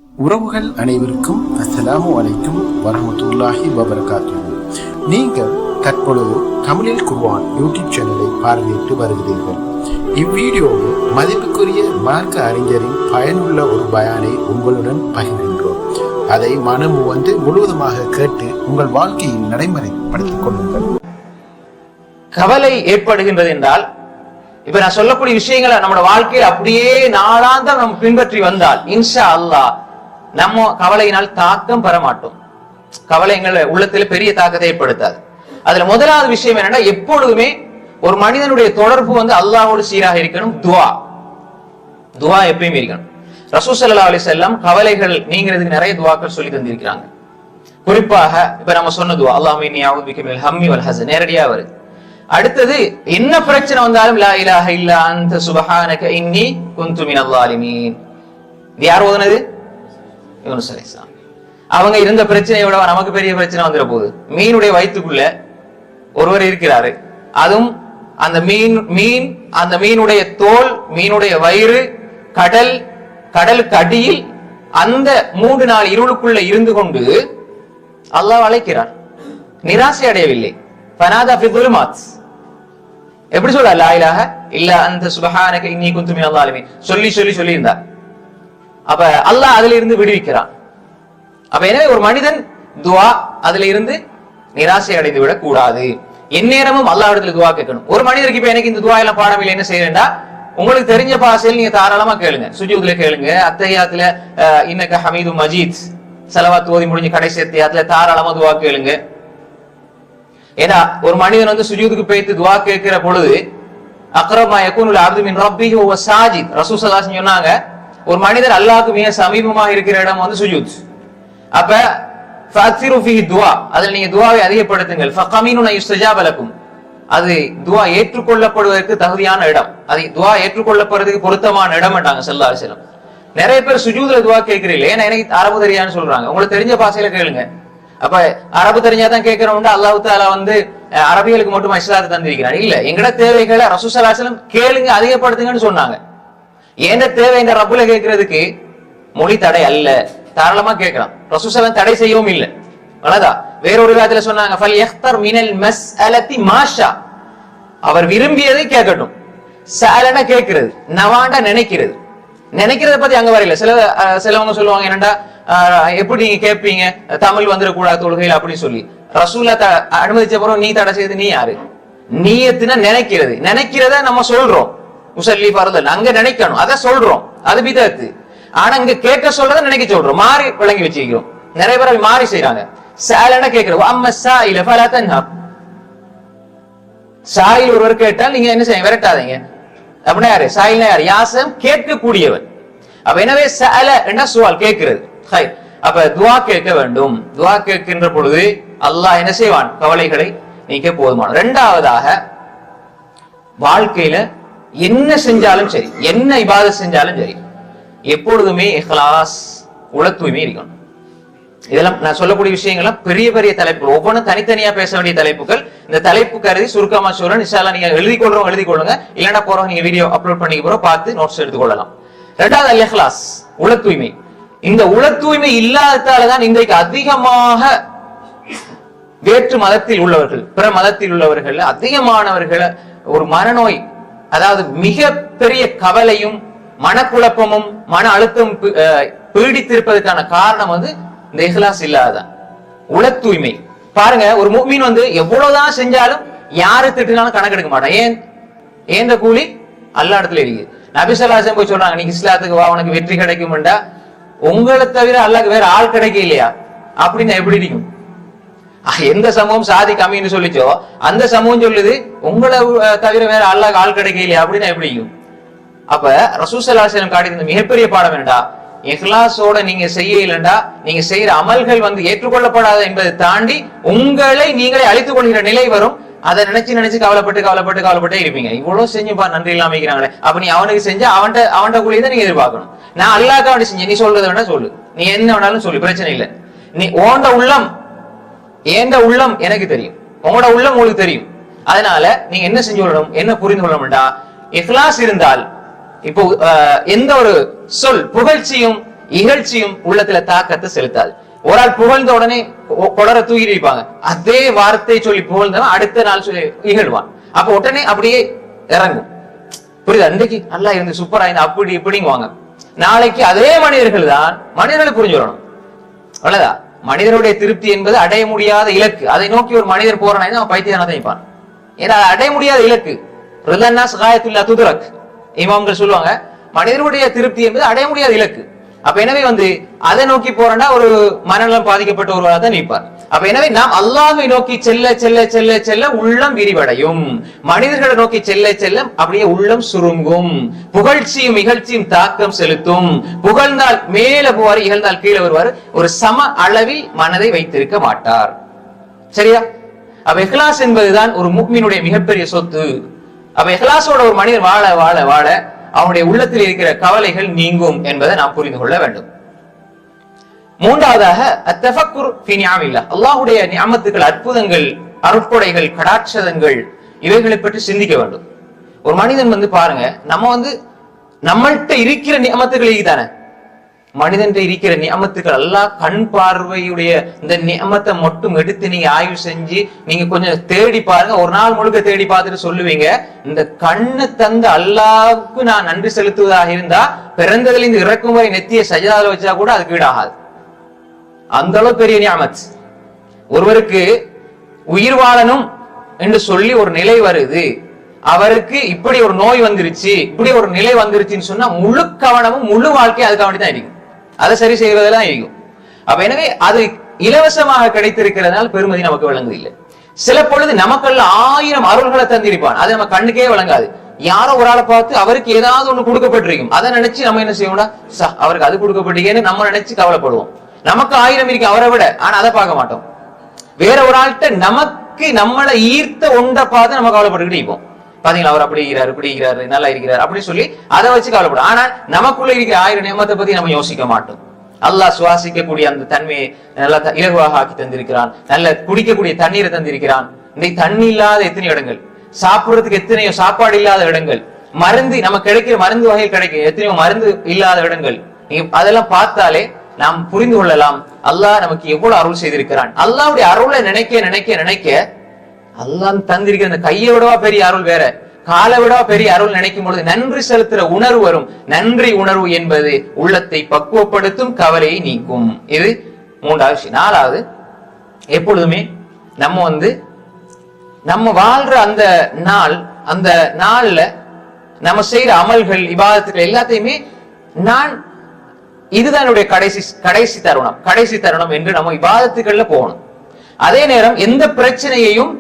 உறவுகள் அனைவருக்கும் அஸ்ஸலாமு அலைக்கும் வரஹ்மத்துல்லாஹி வபரகாத்துஹு. நீங்கள் தற்பொழுது தமிழில் குர்ஆன் யூடியூப் சேனலை பார்வையிட்டு வருகிறீர்கள். இவ்வீடியோவில் மதிப்புக்குரிய மார்க்க அறிஞரின் பயனுள்ள ஒரு பயானை உங்களுடன் பகிர்கின்றோம். அதை மனமு முழுவதுமாக கேட்டு உங்கள் வாழ்க்கையில் நடைமுறைப்படுத்திக் கொள்ளுங்கள். கவலை ஏற்படுகின்றது என்றால், இப்ப நான் சொல்லக்கூடிய விஷயங்களை நம்ம வாழ்க்கையில் அப்படியே நாளாந்தம் நம்ம பின்பற்றி வந்தால் இன்ஷா அல்லாஹ் நம்ம கவலையினால் தாக்கம் பெற மாட்டோம். கவலை எங்கள் உள்ளத்துல பெரிய தாக்கத்தை ஏற்படுத்தாது. அதுல முதலாவது விஷயம் என்னன்னா, எப்பொழுதுமே ஒரு மனிதனுடைய தொடர்பு அல்லாஹ்வோடு சீராக இருக்கணும். துவா எப்பயுமே இருக்கணும். ரசூல் ஸல்லல்லாஹு அலைஹி வஸல்லம் கவலைகள் நீங்கிறதுக்கு நிறைய துவாக்கள் சொல்லி தந்திருக்கிறாங்க. குறிப்பாக இப்ப நம்ம சொன்ன துவா அல்லாஹும்ம இன்னி அஊது பிக மினல் ஹம்மி வல் ஹஸன் நேரடியா வருது. அடுத்தது என்ன பிரச்சனை வந்தாலும் லா இலாஹ இல்லா அன்த சுப்ஹானக இன்னி குன்து மினல் ஸாலிமீன். இது யார் ஓதுனது? யூனுஸ் அலைஹிஸ்ஸலாம். அவங்க இருந்த பிரச்சனையோட நமக்கு பெரிய பிரச்சனை வந்துட போகுது. மீனுடைய வயிற்றுக்குள்ள ஒருவர் இருக்கிறாரு. அதுவும் அந்த அந்த மீனுடைய தோல், மீனுடைய வயிறு, கடலுக்கு அடியில் அந்த 3 நாள் இருளுக்குள்ள இருந்து கொண்டு அல்லாஹ் அழைக்கிறார். நிராசை அடையவில்லை. ஃபனாதா ஃபி ظுலுமாத். எப்படி சொல்ல லா இலாஹ இல்லா அன்த சுப்ஹானக இன்னி குன்து மினல் ஸாலிமீன் சொல்லி இருந்தார். அப்ப அல்லாஹ் அதுல இருந்து விடுவிக்கிறான். அப்ப எனவே ஒரு மனிதன் துவா அதுல இருந்து நிராசை அடைந்து விடக் கூடாது. எந்நேரமும் அல்லாஹ்விடத்துல துவா கேட்கணும். ஒரு மனிதருக்கு இப்ப எனக்கு இந்த துவா எல்லாம் பாடம் இல்லை, என்ன செய்யறேன்டா, உங்களுக்கு தெரிஞ்ச பாசையில் நீங்க தாராளமா கேளுங்க. சுஜூதுல கேளுங்க, அத்தஹியாத்துல இன்னக ஹமீது மஜீத் ஸலவாத் ஓதி முடிஞ்சு கடைசி அத்தஹியாத்துல தாராளமா துவா கேளுங்க. ஏன்னா ஒரு மனிதன் சுஜூதுக்கு போயிட்டு துவா கேட்கிற பொழுது அக்ரப் மா யகூனுல் அப்து மின் ரப்பிஹி வஹுவ சாஜித். ரசூல் ஸல்லல்லாஹு அலைஹி வஸல்லம் சொன்னாங்க, ஒரு மனிதர் அல்லாஹ்வுக்கு மிக சமீபமாக இருக்கிற இடம் சுஜூத். அப்ப ஃபஅக்ஸிரு ஃபீஹி துஆ, அதில் நீங்க துஆவை அதிகப்படுத்துங்கள். ஃபகமீனுன் யுஸ்தஜாப லக்கும், அது துஆ ஏற்றுக்கொள்ளப்படுவதற்கு தகுதியான இடம், அது துஆ ஏற்றுக்கொள்ளப்படுறதுக்கு பொருத்தமான இடம்ட்டாங்க ஸல்லல்லாஹு அலைஹி வஸல்லம். நிறைய பேர் சுஜூதுல துஆ கேட்கிறீங்க, ஏன்னா எனக்கு அரபு தெரியான்னு சொல்றாங்க. உங்களுக்கு தெரிஞ்ச பாஷையில கேளுங்க. அப்ப அரபு தெரிஞ்சாதான் கேட்கிறவங்க அல்லாஹ் தஆலா அரபிகளுக்கு மட்டும் இஸ்லாத்தை தந்திருக்கிறார் இல்ல. எங்கட தேவைகளை ரசூல் ஸல்லல்லாஹு அலைஹி வஸல்லம் கேளுங்க, அதிகப்படுத்துங்கன்னு சொன்னாங்க. ஏன் தேவை இந்த ரப்புல கேட்கறதுக்கு மொழி தடை அல்ல, தாராளமா கேட்கலாம். ரசூல் ஸல்லல்லாஹு தடை செய்யவும் இல்லை. அவ்வளவுதான். வேறொரு காலத்துல சொன்னாங்க ஃபல் யக்தர் மினல் மஸ்அலதி மாஷா, அவர் விரும்பியதை கேட்கட்டும். சஅலன கேட்கிறது, நவாண்ட நினைக்கிறத பத்தி அங்க வரையில. சிலவங்க சொல்லுவாங்க, என்னடா எப்படி நீங்க கேட்பீங்க, தமிழ் வந்துடக்கூடாது தொழுகையில் அப்படின்னு சொல்லி. ரசூலா அனுமதிச்ச பிறகு நீ தடை செய்து நீ யாரு? நீயத்துனா நினைக்கிறத நம்ம சொல்றோம். முசல்லி பரதல் அங்க நினைக்கணும், அத சொல்றோம், அது பிதஅத். ஆனா இங்க கேட்க சொல்றத நினைக்க சொல்றோம், மாறி விளங்கி வச்சிருக்கிறோம். நிறைய பேர் மாறி செய்யறாங்க. சஅலன கேட்கிறது, அம்ம ஸாயில ஃபலா தன்ஹப். சாயில் ஒருவர் கேட்டால் நீங்க என்ன செய்ய, விரட்டாதீங்க. அப்படின்னா யாரு? சாயில்னா யாரு? யாசம் கேட்கக்கூடியவன். அப்ப எனவே சஅல என்ன சுவால் கேட்கிறது. அப்ப துஆ கேட்க வேண்டும். துஆ கேட்கின்ற பொழுது அல்லாஹ் என்ன செய்வான்? கவலைகளை நீக்க போதுமான. இரண்டாவதாக, வாழ்க்கையில என்ன செஞ்சாலும் சரி, என்ன இபாதத் செஞ்சாலும் சரி, எப்பொழுதுமே இஹ்லாஸ், உள தூய்மை இருக்கணும். இதெல்லாம் நான் சொல்லக்கூடிய விஷயங்கள்லாம் பெரிய பெரிய தலைப்புகள், ஒவ்வொன்றும் தனித்தனியா பேச வேண்டிய தலைப்புகள். இந்த தலைப்பு கருதி சுருக்கமா சொல்றேன். இன்ஷா அல்லாஹ் நீங்க எழுதி கொள்ளுங்க, இல்லைன்னா போறவங்க நீங்க வீடியோ அப்லோட் பண்ணிக்க போறோம், பார்த்து நோட்ஸ் எடுத்துக்கொள்ளலாம். இரண்டாவது அல் இஹ்லாஸ், உள தூய்மை. இந்த உள தூய்மை இல்லாததாலதான் இன்றைக்கு அதிகமாக வேற்று மதத்தில் உள்ளவர்கள், பிற மதத்தில் உள்ளவர்கள் அதிகமானவர்கள் ஒரு மனநோய், அதாவது மிக பெரிய கவலையும் மனக்குழப்பமும் மன அழுத்தம் பீடித்திருப்பதற்கான காரணம் இந்த இஹ்லாஸ் இல்லாததான், உள தூய்மை. பாருங்க, ஒரு முஃமின் எவ்வளவுதான் செஞ்சாலும் யாரு திட்டினாலும் கணக்கெடுக்க மாட்டான். ஏன் கூலி அல்லாஹ் இடத்துல இருக்கு. நபி ஸல்லல்லாஹு அலைஹி வஸல்லம் போய் சொல்றாங்க, நீ இஸ்லாத்துக்கு வா, உனக்கு வெற்றி கிடைக்கும்டா. உங்களை தவிர அல்லாஹ்க்கு வேற ஆள் கிடைக்க இல்லையா அப்படின்னு எப்படி இருக்கும்? எந்த சமூகம் சாதி கம்மின்னு சொல்லிச்சோ அந்த சமூகம் சொல்லுது, உங்களை தவிர வேற அல்லாஹ்க்கு ஆள் கிடைக்க இல்லையா அப்படின்னு எப்படி இருக்கும்? அப்ப ரசூல் ஸல்லல்லாஹு அலைஹி வஸல்லம் காட்டியிருந்த மிகப்பெரிய பாடம் என்னடா, இஹ்லாஸோட நீங்க செய்யலண்டா, நீங்க செய்யற அமல்கள் ஏற்றுக்கொள்ளப்படாத என்பதை தாண்டி உங்களை நீங்களே அழித்துக் கொள்கிற நிலை வரும். அதை நினைச்சு கவலைப்பட்டு இருப்பீங்க. இவ்வளவு செஞ்சுப்பா, நன்றி இல்லாம இருக்கிறாங்களே. அப்ப நீ அவனுக்கு செஞ்ச அவன்கிட்ட கூலியதான் நீங்க எதிர்பார்க்கணும். நான் அல்லாஹ்க்காக வேண்டி செஞ்சேன், நீ சொல்றத வேணா சொல்லு, நீ என்ன வேணாலும் சொல்லு, பிரச்சனை இல்லை. நீ ஓண்ட உள்ளம் ஏண்ட உள்ளம் எனக்கு தெரியும், உங்களோட உள்ளம் உங்களுக்கு தெரியும். அதனால நீங்க என்ன செஞ்சு கொள்ளணும், என்ன புரிந்து கொள்ளணும்டா, இஹ்லாஸ் இருந்தால் இப்போ எந்த ஒரு சொல் புகழ்ச்சியும் இகழ்ச்சியும் உள்ளத்துல தாக்கத்தை செலுத்தாது. ஒரு ஆள் புகழ்ந்த உடனே கொடர தூக்கி இருப்பாங்க, அதே வார்த்தை சொல்லி புகழ்ந்தவன் அடுத்த நாள் சொல்லி இகழ்வான். அப்ப உடனே அப்படியே இறங்கும். புரியுது? அன்றைக்கு நல்லா இருந்து சூப்பரா இருந்து அப்படி இப்படிங்குவாங்க. நாளைக்கு அதே மனிதர்கள் தான் மனிதர்களை புரிஞ்சு வரணும். அவ்வளவுதான். மனிதனுடைய திருப்தி என்பது அடைய முடியாத இலக்கு. அதை நோக்கி ஒரு மனிதர் போறானா அவன் பைத்தியனா தான் இருப்பான். ஏன்னா அடைய முடியாத இலக்கு. இமாம்கள் சொல்லுவாங்க, மனிதனுடைய திருப்தி என்பது அடைய முடியாத இலக்கு. அப்ப எனவே அதை நோக்கி போறேன்னா ஒரு மனநலம் பாதிக்கப்பட்ட ஒருவராக தான் நிற்பார். அப்ப எனவே நாம் அல்லாஹ்வை நோக்கி செல்ல செல்ல செல்ல செல்ல உள்ளம் விரிவடையும். மனிதர்களை நோக்கி செல்ல செல்ல அப்படியே உள்ளம் சுருங்கும். புகழ்ச்சியும் இகழ்ச்சியும் தாக்கம் செலுத்தும். புகழ்ந்தால் மேல போவார், இகழ்ந்தால் கீழே வருவார். ஒரு சம அளவில் மனதை வைத்திருக்க மாட்டார். சரியா? அப்ப இஹ்லாஸ் என்பதுதான் ஒரு முஃமினுடைய மிகப்பெரிய சொத்து. அப்ப இஹ்லாஸோட ஒரு மனிதர் வாழ வாழ வாழ அவனுடைய உள்ளத்தில் இருக்கிற கவலைகள் நீங்கும் என்பதை நாம் புரிந்து கொள்ள வேண்டும். மூன்றாவதாக அத்தஃபக்குர் ஃபீ நிஅமில்லாஹ், அல்லாஹ்வுடைய நிஅமத்துகள், அற்புதங்கள், அருட்கொடைகள், கடாட்சதங்கள், இவைகளை பற்றி சிந்திக்க வேண்டும். ஒரு மனிதன் பாருங்க, நம்மள்கிட்ட இருக்கிற நிஅமத்துகள் தானே, மனிதன் இருக்கிற நியமத்துக்கள் அல்லாஹ் கண் பார்வையுடைய இந்த நியமத்தை மட்டும் எடுத்து நீங்க ஆய்வு செஞ்சு நீங்க கொஞ்சம் தேடி பாருங்க. ஒரு நாள் முழுக்க தேடி பார்த்துட்டு சொல்லுவீங்க, இந்த கண்ணு தந்த அல்லாஹ்வுக்கு நான் நன்றி செலுத்துவதாக இருந்தா பிறந்ததுல இருந்து இறக்கும் வரை நெத்திய சஜதால வச்சா கூட அதுக்கு ஈடாகாது. அந்த அளவு பெரிய நியமத். ஒருவருக்கு உயிர் வாழணும் என்று சொல்லி ஒரு நிலை வருது, அவருக்கு இப்படி ஒரு நோய் வந்துருச்சு, இப்படி ஒரு நிலை வந்துருச்சுன்னு சொன்னா முழு கவனமும் முழு வாழ்க்கை அதுக்காக வேண்டிதான் இருக்கும். அதை சரி செய்வதெல்லாம் இருக்கும். அப்ப எனவே அது இலவசமாக கிடைத்திருக்கிறதுனால பெருமதி நமக்கு விளங்குதில்லை. சில பொழுது நமக்கெல்லாம் 1000 அருள்களை தந்திருப்பான், அது நம்ம கண்ணுக்கே விளங்காது. யாரோ ஒரு ஆளை பார்த்து அவருக்கு ஏதாவது ஒண்ணு கொடுக்கப்பட்டிருக்கும், அதை நினைச்சு நம்ம என்ன செய்வோம்னா அவருக்கு அது கொடுக்கப்பட்டீங்கன்னு நம்ம நினைச்சு கவலைப்படுவோம். நமக்கு 1000 இருக்கு அவரை விட, ஆனா அதை பார்க்க மாட்டோம். வேற ஒரு ஆள்கிட்ட நமக்கு நம்மளை ஈர்த்த ஒன்றை பார்த்து நம்ம கவலைப்பட்டுக்கிட்டே இருப்போம். பாத்தீங்களா, அவர் அப்படி இருக்கிறார், இப்படி இருக்கிறாரு, நல்லா இருக்கிறார் அப்படின்னு சொல்லி அதை வச்சு கவலைப்படும். ஆனா நமக்குள்ள இருக்கிற 1000 நியமத்தை பத்தி நம்ம யோசிக்க மாட்டோம். அல்லாஹ் சுவாசிக்கக்கூடிய அந்த தன்மையை நல்லா இலகுவாக ஆக்கி தந்திருக்கிறான். நல்ல குடிக்கக்கூடிய தண்ணீரை தந்திருக்கிறான். இன்னைக்கு தண்ணி இல்லாத எத்தனை இடங்கள், சாப்பிடுறதுக்கு எத்தனையோ சாப்பாடு இல்லாத இடங்கள், மருந்து நமக்கு கிடைக்கிற மருந்து வகைகள் கிடைக்கும், எத்தனையோ மருந்து இல்லாத இடங்கள். நீங்க அதெல்லாம் பார்த்தாலே நாம் புரிந்து கொள்ளலாம் அல்லாஹ் நமக்கு எவ்வளவு அருள் செய்திருக்கிறான். அல்லாஹ்வுடைய அருளை நினைக்க நினைக்க நினைக்க அல்லாஹ் தந்திருக்கிற அந்த கையை விடவா பெரிய அருள் வேற, காலை விடவா பெரிய அருள் நினைக்கும் பொழுது நன்றி செலுத்துற உணர்வு வரும். நன்றி உணர்வு என்பது உள்ளத்தை பக்குவப்படுத்தும், கவலையை நீக்கும். இது மூன்றாவது விஷயம். நாலாவது, எப்பொழுதுமே நம்ம வாழ்ற அந்த நாள்ல நம்ம செய்யற அமல்கள், இபாதத்துகள் எல்லாத்தையுமே இதுதான் என்னுடைய கடைசி தருணம் என்று நம்ம இபாதத்துக்கள்ல போகணும். அதே நேரம் எந்த பிரச்சனையையும்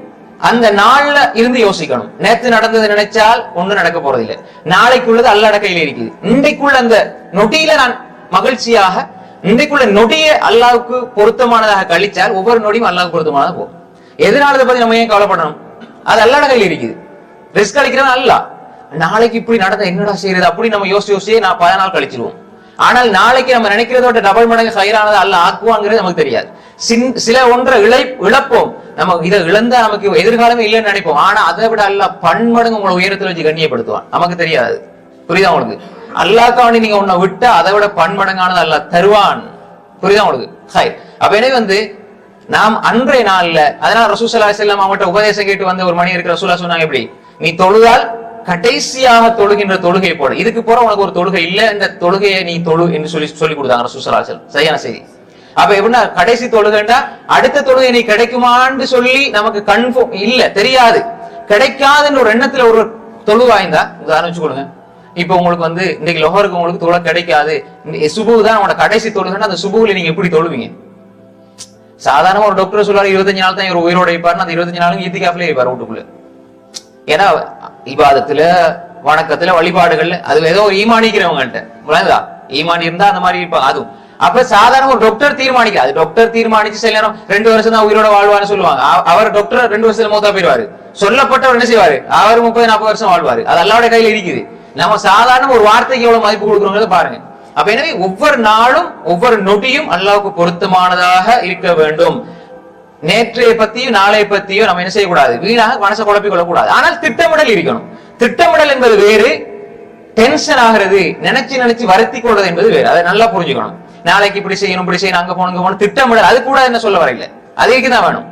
அந்த நாள்ல இருந்து யோசிக்கணும். நேற்று நடந்தது நினைச்சால் ஒண்ணு நடக்க போறதில்லை, நாளைக்குள்ளது அல்லாஹ் கையில இருக்குது. இன்றைக்குள்ள அந்த நொடியில நான் மகிழ்ச்சியாக, இன்றைக்குள்ள நொடியை அல்லாஹ்வுக்கு பொருத்தமானதாக கழிச்சால் ஒவ்வொரு நொடியும் அல்லாஹ்வுக்கு பொருத்தமானதாக போகும். எதனாலதை பத்தி நம்ம ஏன் கவலைப்படணும்? அது அல்லாஹ் கையில இருக்குது. ரிஸ்க் அளிக்கிறவன் அல்லாஹ். நாளைக்கு இப்படி நடந்த என்னடா செய்யறது அப்படி நம்ம யோசிச்சே நான் 10 நாள் கழிச்சிருவோம். ஆனால் நாளைக்கு நம்ம நினைக்கிறதோட டபுள் மடங்கு ஹைரானது அல்லாஹ் ஆக்குவாங்கிறது நமக்கு தெரியாது. சில ஒன்றை இழப்போம், நம்ம இதை இழந்தா நமக்கு எதிர்காலமே இல்லைன்னு நினைப்போம். ஆனா அதை விட அல்லாஹ் பன்மடங்கு உங்களை உயரத்துல வச்சு கண்ணியப்படுத்துவான். நமக்கு தெரியாது. புரியுதா உங்களுக்கு? அல்லாஹ்க்காண்டி நீங்க உன்னை விட்டா அதை விட பன்மடங்கானது அல்லாஹ் தருவான். புரியுதா உங்களுக்கு? ஹாய். அப்ப எனவே நாம் அன்றைய நாள்ல, அதனால ரசூல் ஸல்லல்லாஹு அலைஹி வஸல்லம் அவங்கள்ட்ட உபதேசம் கேட்டு வந்த ஒரு மனிதருக்கு ரசூலுல்லாஹ் சொன்னாங்க, எப்படி நீ தொழுதால் கடைசியாக தொழுகின்ற தொழுகை போட, இதுக்கு போற உனக்கு ஒரு தொழுகை இல்ல, இந்த தொழுகையை நீ தொழு என்று சொல்லி கொடுத்தாங்க ரசூல் ஸல்லல்லாஹு அலைஹி வஸல்லம். சரியான செய்தி. அப்ப எப்படின்னா கடைசி தொழுகைண்டா அடுத்த தொழுகை நீ கிடைக்குமான்னு சொல்லி நமக்கு கன்ஃபார்ம் இல்ல, தெரியாது, கிடைக்காதுன்ற ஒரு எண்ணத்துல ஒரு தொழுவாய்ந்தா, உதாரணம் வச்சுக்கொள்ளுங்க. இப்ப உங்களுக்கு இன்னைக்கு லொஹருக்கு உங்களுக்கு தொழ கிடைக்காது, சுபு தான் உங்களோட கடைசி தொழுகைன்னா அந்த சுபுல நீங்க எப்படி தொழுவீங்க? சாதாரண ஒரு டாக்டர் சொல்றாரு 25 நாள் தான் இவர் உயிரோட இருப்பாருன்னு, அந்த 25 நாளும் ஈத்திகாஃப்ல இருப்பாரு வீட்டுக்குள்ள. ஏன்னா இபாதத்துல, வணக்கத்துல, வழிபாடுகள்ல அது ஏதோ ஈமானிக்கிறவங்கள்ட்ட ஈமான் இருந்தா அந்த மாதிரி இருப்பாங்க. அதுவும் அப்ப சாதாரண ஒரு டாக்டர் தீர்மானிக்காது. டாக்டர் தீர்மானிச்சு சில நேரம் 2 வருஷம் தான் உயிரோட வாழ்வான்னு சொல்லுவாங்க. அவர் டாக்டர் 2 வருஷத்துல மௌத்தா போயிடுவாரு. சொல்லப்பட்டவர் என்ன செய்வாரு? அவர் 30-40 வருஷம் வாழ்வாரு. அது அல்லாஹ்வுடைய கையில இருக்குது. நம்ம சாதாரண ஒரு வார்த்தைக்கு எவ்வளவு மதிப்பு கொடுக்குறோங்கிறத பாருங்க. அப்ப எனவே ஒவ்வொரு நாளும் ஒவ்வொரு நொடியும் அல்லாஹ்வுக்கு பொருத்தமானதாக இருக்க வேண்டும். நேற்றைய பத்தியும் நாளைய பத்தியும் நம்ம என்ன செய்யக்கூடாது, வீணாக மனசை குழப்பிக் கொள்ளக்கூடாது. ஆனால் திட்டமிடல் இருக்கணும். திட்டமிடல் என்பது வேறு, டென்ஷன் ஆகிறது, நினைச்சு வருத்தி கொள்வது என்பது வேறு. அதை நல்லா புரிஞ்சுக்கணும். நாளைக்கு இப்படி செய்யணும், இப்படி செய்யணும், அங்க போகணும் திட்டமிடல், அது கூட என்ன சொல்ல வரையில, அதுக்குதான் வேணும்.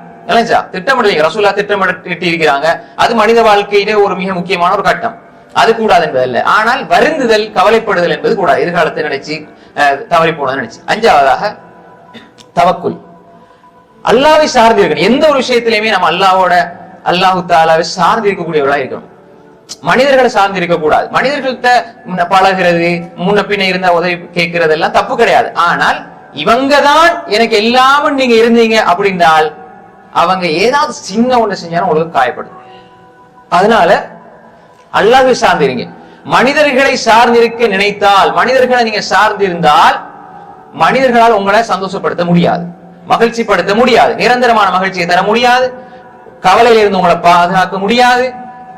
திட்டமிடல் ரசூலா திட்டமிட்டு இருக்கிறாங்க. அது மனித வாழ்க்கையிலே ஒரு மிக முக்கியமான ஒரு கட்டம். அது கூடாது என்பதல்ல. ஆனால் வருந்துதல், கவலைப்படுதல் என்பது கூடாது. எதிர்காலத்தை நினைச்சு தவறி போனது நினைச்சு. அஞ்சாவதாக தவக்குல், அல்லாவை சார்ந்து இருக்கணும். எந்த ஒரு விஷயத்திலையுமே நம்ம அல்லாஹு தாலாவை சார்ந்து இருக்கக்கூடியவர்களா இருக்கணும். மனிதர்களை சார்ந்து இருக்க கூடாது. மனிதர்கள்ட்ட பழகிறது, முன்ன பின்ன இருந்த உதவி கேட்கறது எல்லாம் தப்பு கிடையாது. ஆனால் இவங்கதான் எனக்கு எல்லாமே நீங்க இருந்தீங்க அப்படின்னால் அவங்க ஏதாவது சின்ன ஒண்ணு செஞ்சாலும் உங்களுக்கு காயப்படும். அதனால அல்லாஹ்வை சார்ந்திருங்க. மனிதர்களை சார்ந்திருக்க நினைத்தால், மனிதர்களை நீங்க சார்ந்திருந்தால் மனிதர்களால் உங்களை சந்தோஷப்படுத்த முடியாது, மகிழ்ச்சிப்படுத்த முடியாது, நிரந்தரமான மகிழ்ச்சியை தர முடியாது, கவலையில இருந்து உங்களை பாதுகாக்க முடியாது.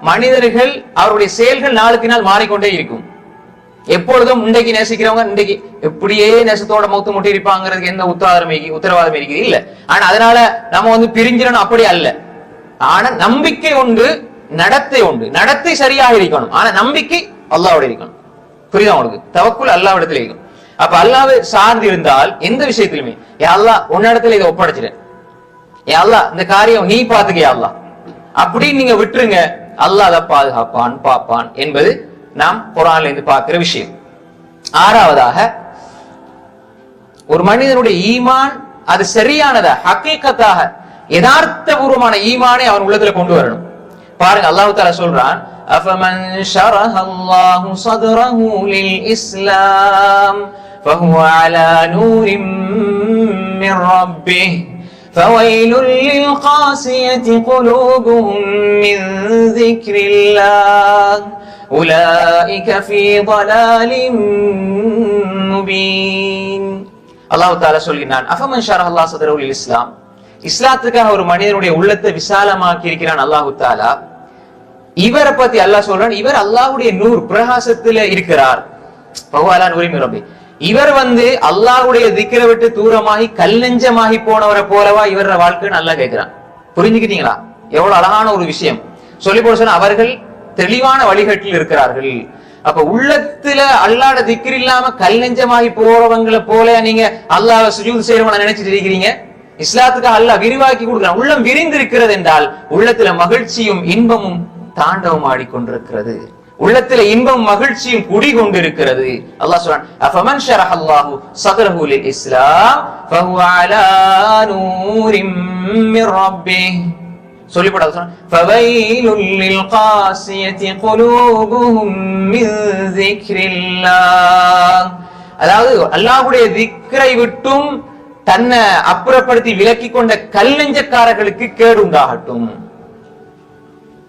மனிதர்கள் அவருடைய செயல்கள் நாளுக்கு நாள் மாறிக்கொண்டே இருக்கும். எப்பொழுதும் இன்றைக்கு நேசிக்கிறவங்க இன்றைக்கு எப்படியே நேசத்தோட மௌத்து முட்டி இருப்பாங்கிறதுக்கு எந்த உத்தரவாதம் இருக்குது இல்ல. ஆனா அதனால நம்ம பிரிஞ்சிடணும் அப்படி அல்ல. ஆனா நம்பிக்கை உண்டு, நடத்தை உண்டு. நடத்தை சரியாக இருக்கணும், ஆனா நம்பிக்கை அல்லாஹ்வோட இருக்கணும். புரியுதா உங்களுக்கு? தவக்குல் அல்லாஹ்விடத்துல இருக்கும். அப்ப அல்லாஹ்வை சார்ந்து இருந்தால் எந்த விஷயத்திலுமே, யா அல்லாஹ் உன்னிடத்துல இதை ஒப்படைச்சிட்டேன், யா அல்லாஹ் இந்த காரியம் நீ பாத்துக்க யா அல்லாஹ் அப்படின்னு நீங்க விட்டுருங்க. அல்லாஹ் அதை பாதுகாப்பான், பாப்பான் என்பது நாம் குர்ஆன்ல இருந்து பார்க்கிற விஷயம். ஆறாவதாக, ஒரு மனிதனுடைய ஈமான் அது சரியானதா ஹக்கீகத்தாக யதார்த்தபூர்வமான ஈமானை அவன் உள்ளத்துல கொண்டு வரணும். பாருங்க, அல்லாஹ் தஆலா சொல்றான், அஃபமன் ஷரஹல்லாஹு ஸத்ரஹு லில் இஸ்லாம் ஃபஹுவ அலா நூரின் மிர் ரப்பிஹ் فويل للقاسية قلوبهم من ذكر الله أولئك في ضلال مبين. அல்லாஹ் தஆலா சொல்கிறான், அஃபமன் ஷரஹல்லாஹு ஸத்ரஹு லில் இஸ்லாம், இஸ்லாத்துக்காக ஒரு மனிதனுடைய உள்ளத்தை விசாலமாக்கி இருக்கிறான் அல்லாஹ் தஆலா. இவரை பத்தி அல்லாஹ் சொல்றான், இவர் அல்லாஹ்வுடைய நூர் பிரகாசத்துல இருக்கிறார். ஃபஹுவ அலா நூரின் மிர் ரப்பிஹ், இவர் அல்லாஹ்வுடைய திக்ரை விட்டு தூரமாகி கல்லெஞ்சமாகி போனவரை போலவா இவர வாழ்க்கைன்னு நல்லா கேட்கிறான். புரிஞ்சுக்கிட்டீங்களா? எவ்வளவு அழகான ஒரு விஷயம். சொல்லி போட சொன்ன, அவர்கள் தெளிவான வழிகாட்டில் இருக்கிறார்கள். அப்ப உள்ளத்துல அல்லாஹ்ட திக்ர் இல்லாம கல்லெஞ்சமாகி போறவங்களை போல நீங்க அல்லாஹ்வை சுஜூத் செய்யறவன நினைச்சிட்டு இருக்கிறீங்க. இஸ்லாத்துக்கு அல்லாஹ் விரிவாக்கி கொடுக்கிறான். உள்ளம் விரிந்து இருக்கிறது என்றால் உள்ளத்துல மகிழ்ச்சியும் இன்பமும் தாண்டவம் ஆடிக்கொண்டிருக்கிறது. உள்ளத்துல இன்பம் மகிழ்ச்சியும் குடிகொண்டிருக்கிறது. அல்லாஹ் சொல்றான், அஃபமன் ஷரஹல்லாஹு ஸத்ரஹு லில் இஸ்லாம் ஃபஹுவ அலா நூரின் மிர் ரப்பிஹ். சொல்லிப்பட சொல்றான், ஃபவைலுல் லில் காஸியத்தி குலூபுஹும் மின் ஸிக்ரில்லாஹ். அதாவது அல்லாஹ்வுடைய திக்ரை விட்டும் தன்னை அப்புறப்படுத்தி விலக்கி கொண்ட கல்லெஞ்சக்காரர்களுக்கு கேடு உண்டாகட்டும்.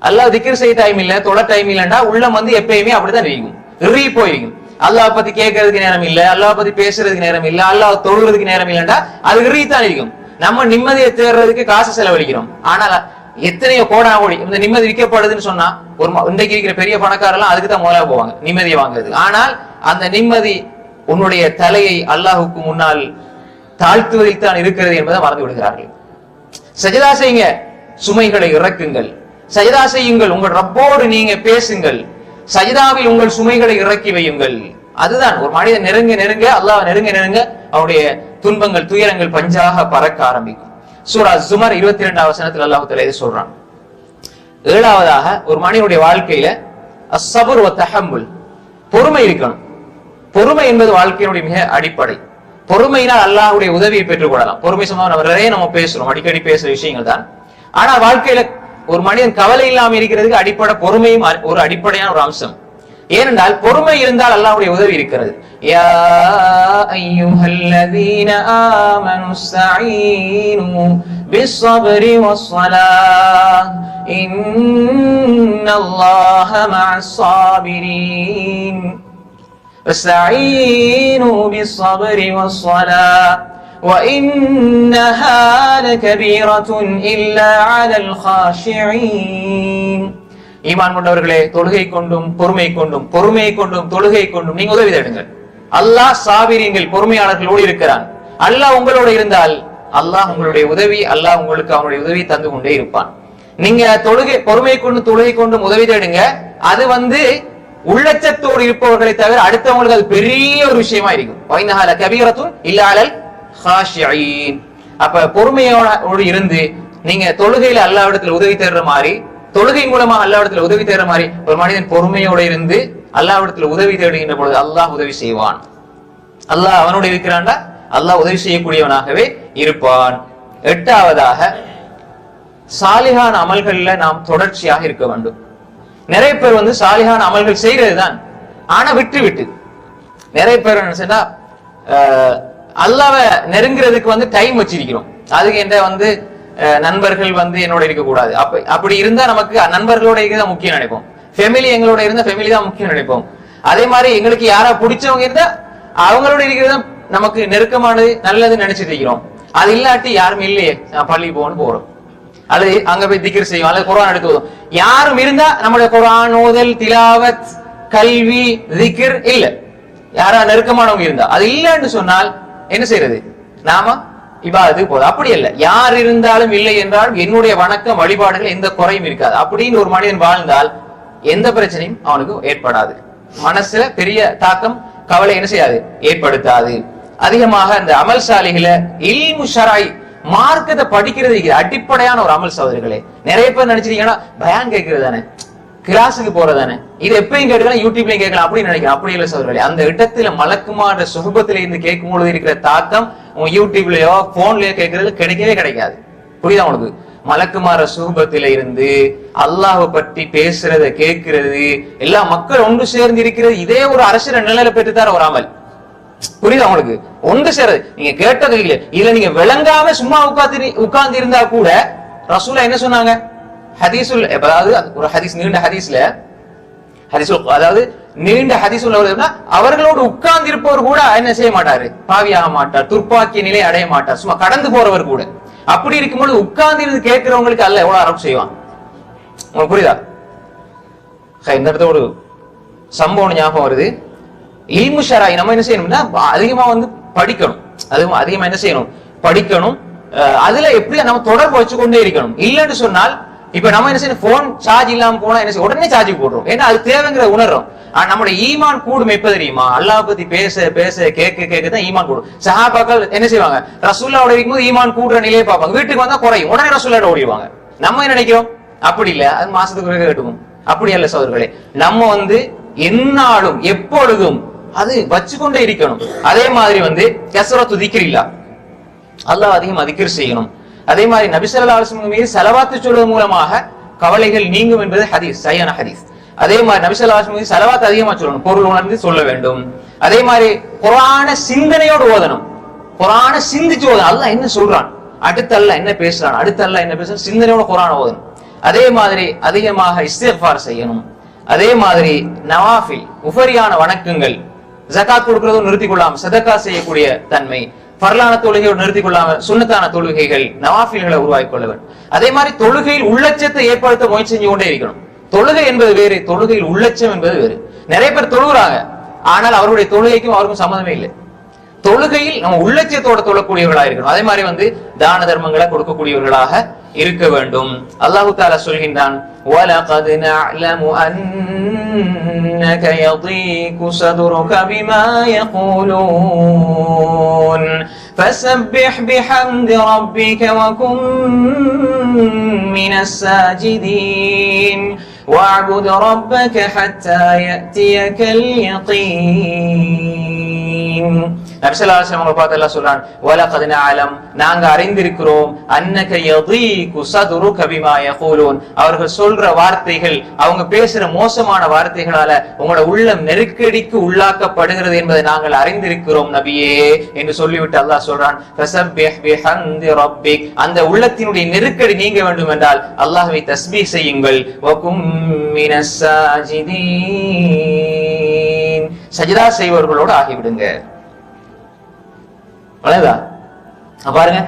அல்லாஹ் திக்ர் செய்ய டைம் இல்ல, தொழ டைம் இல்லண்டா உள்ளம் எப்பயுமே அப்படிதான் இருக்கும், இறுகி போயிருக்கும். அல்லாஹ் பத்தி கேட்கறதுக்கு நேரம் இல்ல, அல்லாஹ் பத்தி பேசுறதுக்கு நேரம் இல்ல, அல்லாஹ் தொழுறதுக்கு நேரம் இல்லண்டா அது இறுகித்தான் இருக்கும். நம்ம நிம்மதியை தேடுறதுக்கு காசு செலவழிக்கிறோம். ஆனால் எத்தனையோ கோடா கோடி இந்த நிம்மதி விற்கப்படுதுன்னு சொன்னா, ஒரு இன்றைக்கு இருக்கிற பெரிய பணக்காரெல்லாம் அதுக்கு தான் முதல்ல போவாங்க நிம்மதியை வாங்குறது. ஆனால் அந்த நிம்மதி உன்னுடைய தலையை அல்லாஹுக்கு முன்னால் தாழ்த்துவதில் தான் இருக்கிறது என்பதை மறந்து விடுகிறார்கள். சஜதா செய்யுங்க, சுமைகளை இறக்குங்கள், சஜதா செய்யுங்கள், உங்கள் ரப்போடு நீங்க பேசுங்கள், சஜதாவில் உங்கள் சுமைகளை இறக்கி வையுங்கள். அதுதான் ஒரு மனிதன் நெருங்க அல்லாஹ் நெருங்க அவருடைய துன்பங்கள் துயரங்கள் பஞ்சாக பறக்க ஆரம்பிக்கும். சூரா ஜுமர் 22வது வசனத்தில் அல்லாஹ் தஆலா இதை சொல்றான். ஏழாவதாக, ஒரு மனிதனுடைய வாழ்க்கையில அஸ்ஸபர் வ தஹம்முல், பொறுமை இருக்கணும். பொறுமை என்பது வாழ்க்கையினுடைய மிக அடிப்படை. பொறுமையினால் அல்லாஹ்வுடைய உதவியை பெற்றுக் கொள்ளலாம். பொறுமை சம்பந்தமாக நம்ம பேசுறோம், அடிக்கடி பேசுற விஷயங்கள் தான். ஆனா வாழ்க்கையில ஒரு மனிதன் கவலை இல்லாம இருக்கிறதுக்கு அடிப்படை பொறுமையும் ஒரு அடிப்படையான ஒரு அம்சம். ஏனென்றால் பொறுமை இருந்தால் அல்லாஹ்வுடைய உதவி இருக்கிறது. யா அய்யுஹல்லதீன ஆமனுஸ்தஈனு பிஸ்ஸப்ரி வஸ்ஸலாஹ் இன்னல்லாஹ மஅஸ்ஸாபிரீன். வஸ்தஈனு பிஸ்ஸப்ரி வஸ்ஸலாஹ் وَإِنَّهَا لَكَبِيرَةٌ إِلَّا عَلَى الْخَاشِعِينَ. ஈமான் கொண்டவர்களே, தொழுகை கொண்டும் பொறுமை கொண்டும் தொழுகை கொண்டும் நீங்க உதவி தேடுங்கள். அல்லாஹ் சாபிரீன்கள் பொறுமையாளர்களோடு இருக்கிறான். அல்லாஹ் உங்களோட இருந்தால் அல்லாஹ் உங்களுடைய உதவி, அல்லாஹ் உங்களுக்கு அவனுடைய உதவி தந்து கொண்டே இருப்பான். நீங்க பொறுமை கொண்டும் தொழுகை கொண்டும் உதவி தேடுங்க. அது உள்ளச்சத்தோடு இருப்பவர்களை தவிர அடுத்தவங்களுக்கு அது பெரிய ஒரு விஷயமா இருக்கும். வைனஹால கபீரத்துன் இல்லல் ஹாஷியீன். அப்ப பொறுமையோடு இருந்து நீங்க தொழுகையில அல்லாஹ்விடத்தில் உதவி தேடுற மாதிரி, தொழுகை மூலமா அல்லாஹ்விடத்தில் உதவி தேடுற மாதிரி ஒரு மனிதன் பொறுமையோடு இருந்து அல்லாஹ்விடத்தில் உதவி தேடுகின்ற பொழுது அல்லாஹ் உதவி செய்வான். அல்லாஹ் அவனோடு இருக்கிறான்டா அல்லாஹ் உதவி செய்யக்கூடியவனாகவே இருப்பான். எட்டாவதாக சாலிஹான அமல்கள்ல நாம் தொடர்ச்சியாக இருக்க வேண்டும். நிறைய பேர் சாலிஹான அமல்கள் செய்யறது தான், ஆனா விட்டு விட்டு நிறைய பேர் என்ன சொன்னா அல்லாஹ்வை நெருங்குறதுக்கு டைம் வச்சிருக்கிறோம். அதுக்கு என்ற நண்பர்கள் என்னோட இருக்க கூடாது. அப்படி இருந்தா நமக்கு நண்பர்களோட இருக்கிறதா முக்கியம் நினைப்போம். ஃபேமிலி எங்களோட இருந்தா ஃபேமிலி தான் முக்கியம் நினைப்போம். அதே மாதிரி எங்களுக்கு யாரா பிடிச்சவங்க இருந்தா அவங்களோட இருக்கிறதா நமக்கு நெருக்கமானது நல்லது நினைச்சிட்டு இருக்கிறோம். அது இல்லாட்டி யாரும் இல்லையே பள்ளி போறோம், அல்லது அங்க போய் திக்ர் செய்வோம், அல்லது குர்ஆன் எடுத்து ஓதும். யாரும் இருந்தா நம்மளுடைய குர்ஆன் ஓதல், திலாவத், கல்வி, திக்ர் இல்ல. யாரா நெருக்கமானவங்க இருந்தா, அது இல்லைன்னு சொன்னால் என்ன செய்யறது? நாம இபாதத்து போதும். அப்படி இல்ல, யார் இருந்தாலும் இல்லை என்றால் என்னுடைய வணக்கம் வழிபாடுகள் எந்த குறையும் இருக்காது அப்படின்னு ஒரு மனிதன் வாழ்ந்தால் எந்த பிரச்சனையும் அவனுக்கு ஏற்படாது. மனசுல பெரிய தாக்கம், கவலை என்ன செய்யாது, ஏற்படுத்தாது. அதிகமாக இந்த அமல் சாலிகளை இல்மு ஷராய் மார்க்கத்தை படிக்கிறது அடிப்படையான ஒரு அமல் சகோதரர்களே. நிறைய பேர் நினைச்சிருக்கீங்கன்னா பயான் கேட்கறது தானே, கிளாஸுக்கு போறதானே, இது எப்பயும் கேட்கலாம், யூடியூப்லயும் கேட்கலாம் அப்படின்னு நினைக்கிறேன். அப்படி இல்லை சகோதரர்களே. அந்த இடத்துல மலக்குமார சுகபத்தில இருந்து கேட்கும் பொழுது இருக்கிற தாக்கம் உங்க யூடியூப்லயோ போன்லயோ கேட்கறது கிடைக்கவே கிடைக்காது. புரியுதா உங்களுக்கு? மலக்குமார சுகபத்தில இருந்து அல்லாஹ்வை பற்றி பேசுறத கேட்கிறது, எல்லா மக்கள் ஒன்று சேர்ந்து இருக்கிறது, இதே ஒரு அரசியல் நிலையில பெற்றுத்தார ஒரு அமல். புரியுதா உங்களுக்கு? ஒன்று சேரது நீங்க கேட்டது இல்ல, இதுல நீங்க விளங்காம சும்மா உட்கார்ந்து இருந்தா கூட ரசூலா என்ன சொன்னாங்க? ஹதீசுல், அதாவது ஒரு ஹதீஸ், நீண்ட ஹதீஸ்ல அதாவது நீண்ட ஹதீஸ் அவர்களோடு உட்கார்ந்து இருப்பவர் கூட என்ன செய்ய மாட்டாரு, பாவியாக மாட்டார், துர்ப்பாக்கிய நிலை அடைய மாட்டார், சும்மா கடந்து போறவர் கூட. அப்படி இருக்கும்போது உட்கார்ந்து இருந்து கேட்கிறவங்களுக்கு அல்ல எவ்வளவு அறம் செய்வான். உங்களுக்கு புரியுதா? இந்த இடத்துல ஒரு சம்பவம் ஞாபகம் வருது. இல்மு ஷராய் நம்ம என்ன செய்யணும்னா அதிகமா படிக்கணும். அதுவும் அதிகமா என்ன செய்யணும், படிக்கணும். அதுல எப்படி நம்ம தொடர்பு வச்சுக்கொண்டே இருக்கணும். இல்லைன்னு சொன்னால் இப்ப நம்ம என்ன செய்யணும், போன் சார்ஜ் இல்லாம போனா என்ன செய்ய, உடனே சார்ஜ் போடுறோம். ஏன்னா அது தேவைங்கிற உணர்றோம். நம்முடைய ஈமான் கூடும் எப்ப தெரியுமா? அல்லாஹ் பத்தி பேச பேச கேட்க தான் ஈமான் கூடும். சஹாபாக்கள் என்ன செய்வாங்க, ரசூலுல்லாஹ் இருக்கும்போது ஈமான் கூடுற நிலையை பார்ப்பாங்க, வீட்டுக்கு வந்தா குறையும், உடனே ரசூலுல்லாஹ் ஓடிடுவாங்க. நம்ம என்ன நினைக்கிறோம், அப்படி இல்ல, அது மாசத்துக்கு கேட்டுக்கும். அப்படி அல்ல சகோதரர்களே. நம்ம எந்நாளும் எப்பொழுதும் அது வச்சுக்கொண்டே இருக்கணும். அதே மாதிரி கஸ்ரத்து திக்ரில்லா, அல்லாஹ் அதிகமா திக்ர் செய்யணும். அதே மாதிரி நபி ஸல்லல்லாஹு அலைஹி வஸல்லம் மீது ஸலவாத்து சொல்வது மூலமாக கவலைகள் நீங்கும் என்பது ஹதீஸ், சரியான ஹதீஸ். அதே மாதிரி நபி ஸல்லல்லாஹு அலைஹி வஸல்லம் மீது ஸலவாத் அதிகமா சொல்லணும், பொருள் உணர்ந்து சொல்ல வேண்டும். அதே மாதிரி குர்ஆன சிந்தனையோடு ஓதணும், குர்ஆன சிந்திச்சு ஓதணும். அல்லாஹ் என்ன சொல்றான், அடுத்து அல்லாஹ் என்ன பேசுறான், அடுத்து அல்லாஹ் என்ன பேசுறான், சிந்தனையோட குர்ஆன ஓதணும். அதே மாதிரி அதிகமாக இஸ்திக்ஃபார் செய்யணும். அதே மாதிரி நவாஃபில் உஃபரியான வணக்கங்கள், ஜகாத் கொடுக்கிறதும் நிறுத்திக் கொள்ளாம சதக்கா செய்யக்கூடிய தன்மை, ஃபர்லான தொழுகையோடு நிறுத்திக் கொள்ளாம சுன்னத்தான தொழுகைகள், நவாஃபில்களை உருவாக்கி கொள்ள வேண்டும். அதே மாதிரி தொழுகையில் உள்ளட்சத்தை ஏற்படுத்த முயற்சி செஞ்சு கொண்டே இருக்கணும். தொழுகை என்பது வேறு, தொழுகையில் உள்ளட்சம் என்பது வேறு. நிறைய பேர் தொழுகிறாங்க, ஆனால் அவருடைய தொழுகைக்கும் அவருக்கும் சம்மதமே இல்லை. தொழுகையில் நம்ம உள்ளட்சத்தோட தொழக்கூடியவர்களாக இருக்கணும். அதே மாதிரி தான தர்மங்களை கொடுக்கக்கூடியவர்களாக இருக்க வேண்டும். அல்லாஹு தஆலா சொல்கின்றான், وَلَقَدْ نَعْلَمُ أَنَّكَ يَضِيقُ صَدْرُكَ بِمَا يَقُولُونَ فَسَبِّحْ بِحَمْدِ رَبِّكَ وَكُن مِّنَ السَّاجِدِينَ وَاعْبُدْ رَبَّكَ حَتَّى يَأْتِيَكَ الْيَقِينُ. நபி ஸல்லல்லாஹு அலைஹி வஸல்லம் பார்த்து அல்லாஹ் சொல்றான், வலகத் நஅலம், நாங்க அறிந்திருக்கிறோம், அன்னக யதீகு ஸதுருக பிமா யகூலூன், அவர்கள் சொல்ற வார்த்தைகள், அவங்க பேசுற மோசமான வார்த்தைகளால உங்களோட உள்ளம் நெருக்கடிக்கு உள்ளாக்கப்படுகிறது என்பதை நாங்கள் அறிந்திருக்கிறோம் நபியே என்று சொல்லிவிட்டு அல்லாஹ் சொல்றான், ஃபஸப்பிஹ் பிஹம்தி ரப்பிக், அந்த உள்ளத்தினுடைய நெருக்கடி நீங்க வேண்டும் என்றால் அல்லாஹ்வை தஸ்பீஹ் செய்யுங்கள். வகும் மினஸ் சாஜிதீன், சஜ்தா செய்வர்களோடு ஆகிவிடுங்க. பாருங்க,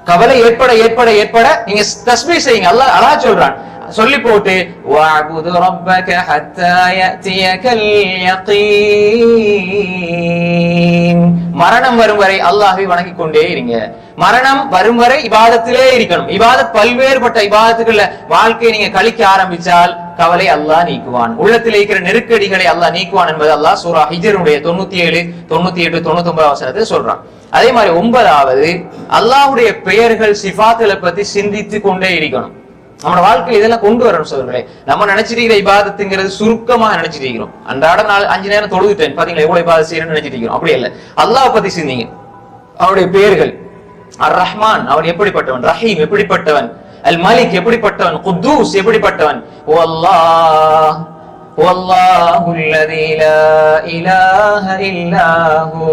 கவலை ஏற்பட ஏற்பட ஏற்பட நீங்க தஸ்பீஹ் செய்யுங்க. அல்லாஹ் சொல்றான், சொல்லி போட்டு வஅபுது ரப்பக ஹத்தா யஅதியகல் யகீன், மரணம் வரும் வரை அல்லாஹ்வை வணங்கிக் கொண்டே இருங்க. மரணம் வரும் வரை இபாதத்திலே இருக்கணும். இபாதத் பல்வேறுபட்ட இபாதத்துகள்ல வாழ்க்கையை நீங்க கழிக்க ஆரம்பிச்சால் கவலை அல்லாஹ் நீக்குவான். உள்ளத்தில் இருக்கிற நெருக்கடிகளை அல்லாஹ் நீக்குவான் என்பது அல்லாஹ் சூரா ஹிஜ்ருடைய 97, 98, 99 வசனத்தில் சொல்றான். அதே மாதிரி 9வது அல்லாஹ்வுடைய பெயர்கள் சிஃபாத்துகளை பத்தி சிந்தித்து கொண்டே இருக்கணும். நம்ம வாழ்க்கையில் இதெல்லாம் கொண்டு வரணும் சோதர்களே. நம்ம நினைச்சிட்டு இருக்கிற இபாதத்துங்கிறது சுருக்கமாக நினைச்சிட்டு இருக்கிறோம். அன்றாட 5 நேரம் தொழுதுட்டேன் பாத்தீங்களா, எவ்வளவு இபாதத் செய்யணும்னு நினைச்சிட்டு இருக்கிறோம். அப்படி இல்லை, அல்லாஹ் பத்தி சிந்திங்க. அவருடைய பெயர்கள் அர் ரஹ்மான் அவன் எப்படிப்பட்டவன், ரஹீம் எப்படிப்பட்டவன், அல் மலிக் எப்படிப்பட்டவன், குத்தூஸ் எப்படிப்பட்டவன். வல்லாஹ் வல்லாஹுல் லதீ லா இலாஹ இல்லாஹு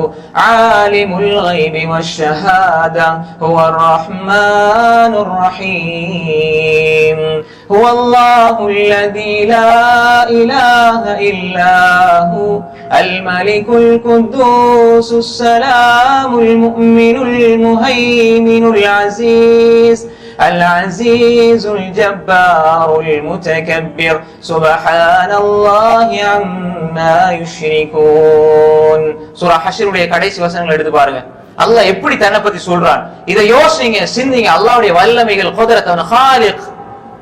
ஆலிமுல் கைபி வஷ்ஷஹாதா ஹுவர் ரஹ்மானுர் ரஹீம். வல்லாஹுல் லதீ லா இலாஹ இல்லாஹு அல் மலிகுல் குத்தூஸுஸ் ஸலாமுல் முஃமினுல் முஹைமினுல் அஸீஸ் العزيز الجبار المتكبر سبحان الله عما يشركون. சூரா ஹஷ்ருடைய கடைசி வசனங்களை எடுத்து பாருங்க. அல்லாஹ் எப்படி தன்னை பத்தி சொல்றான், இதை யோசிங்க, சிந்திங்க. அல்லாஹ்வுடைய வல்லமைகள், குத்ரத், அவன் காலிக்,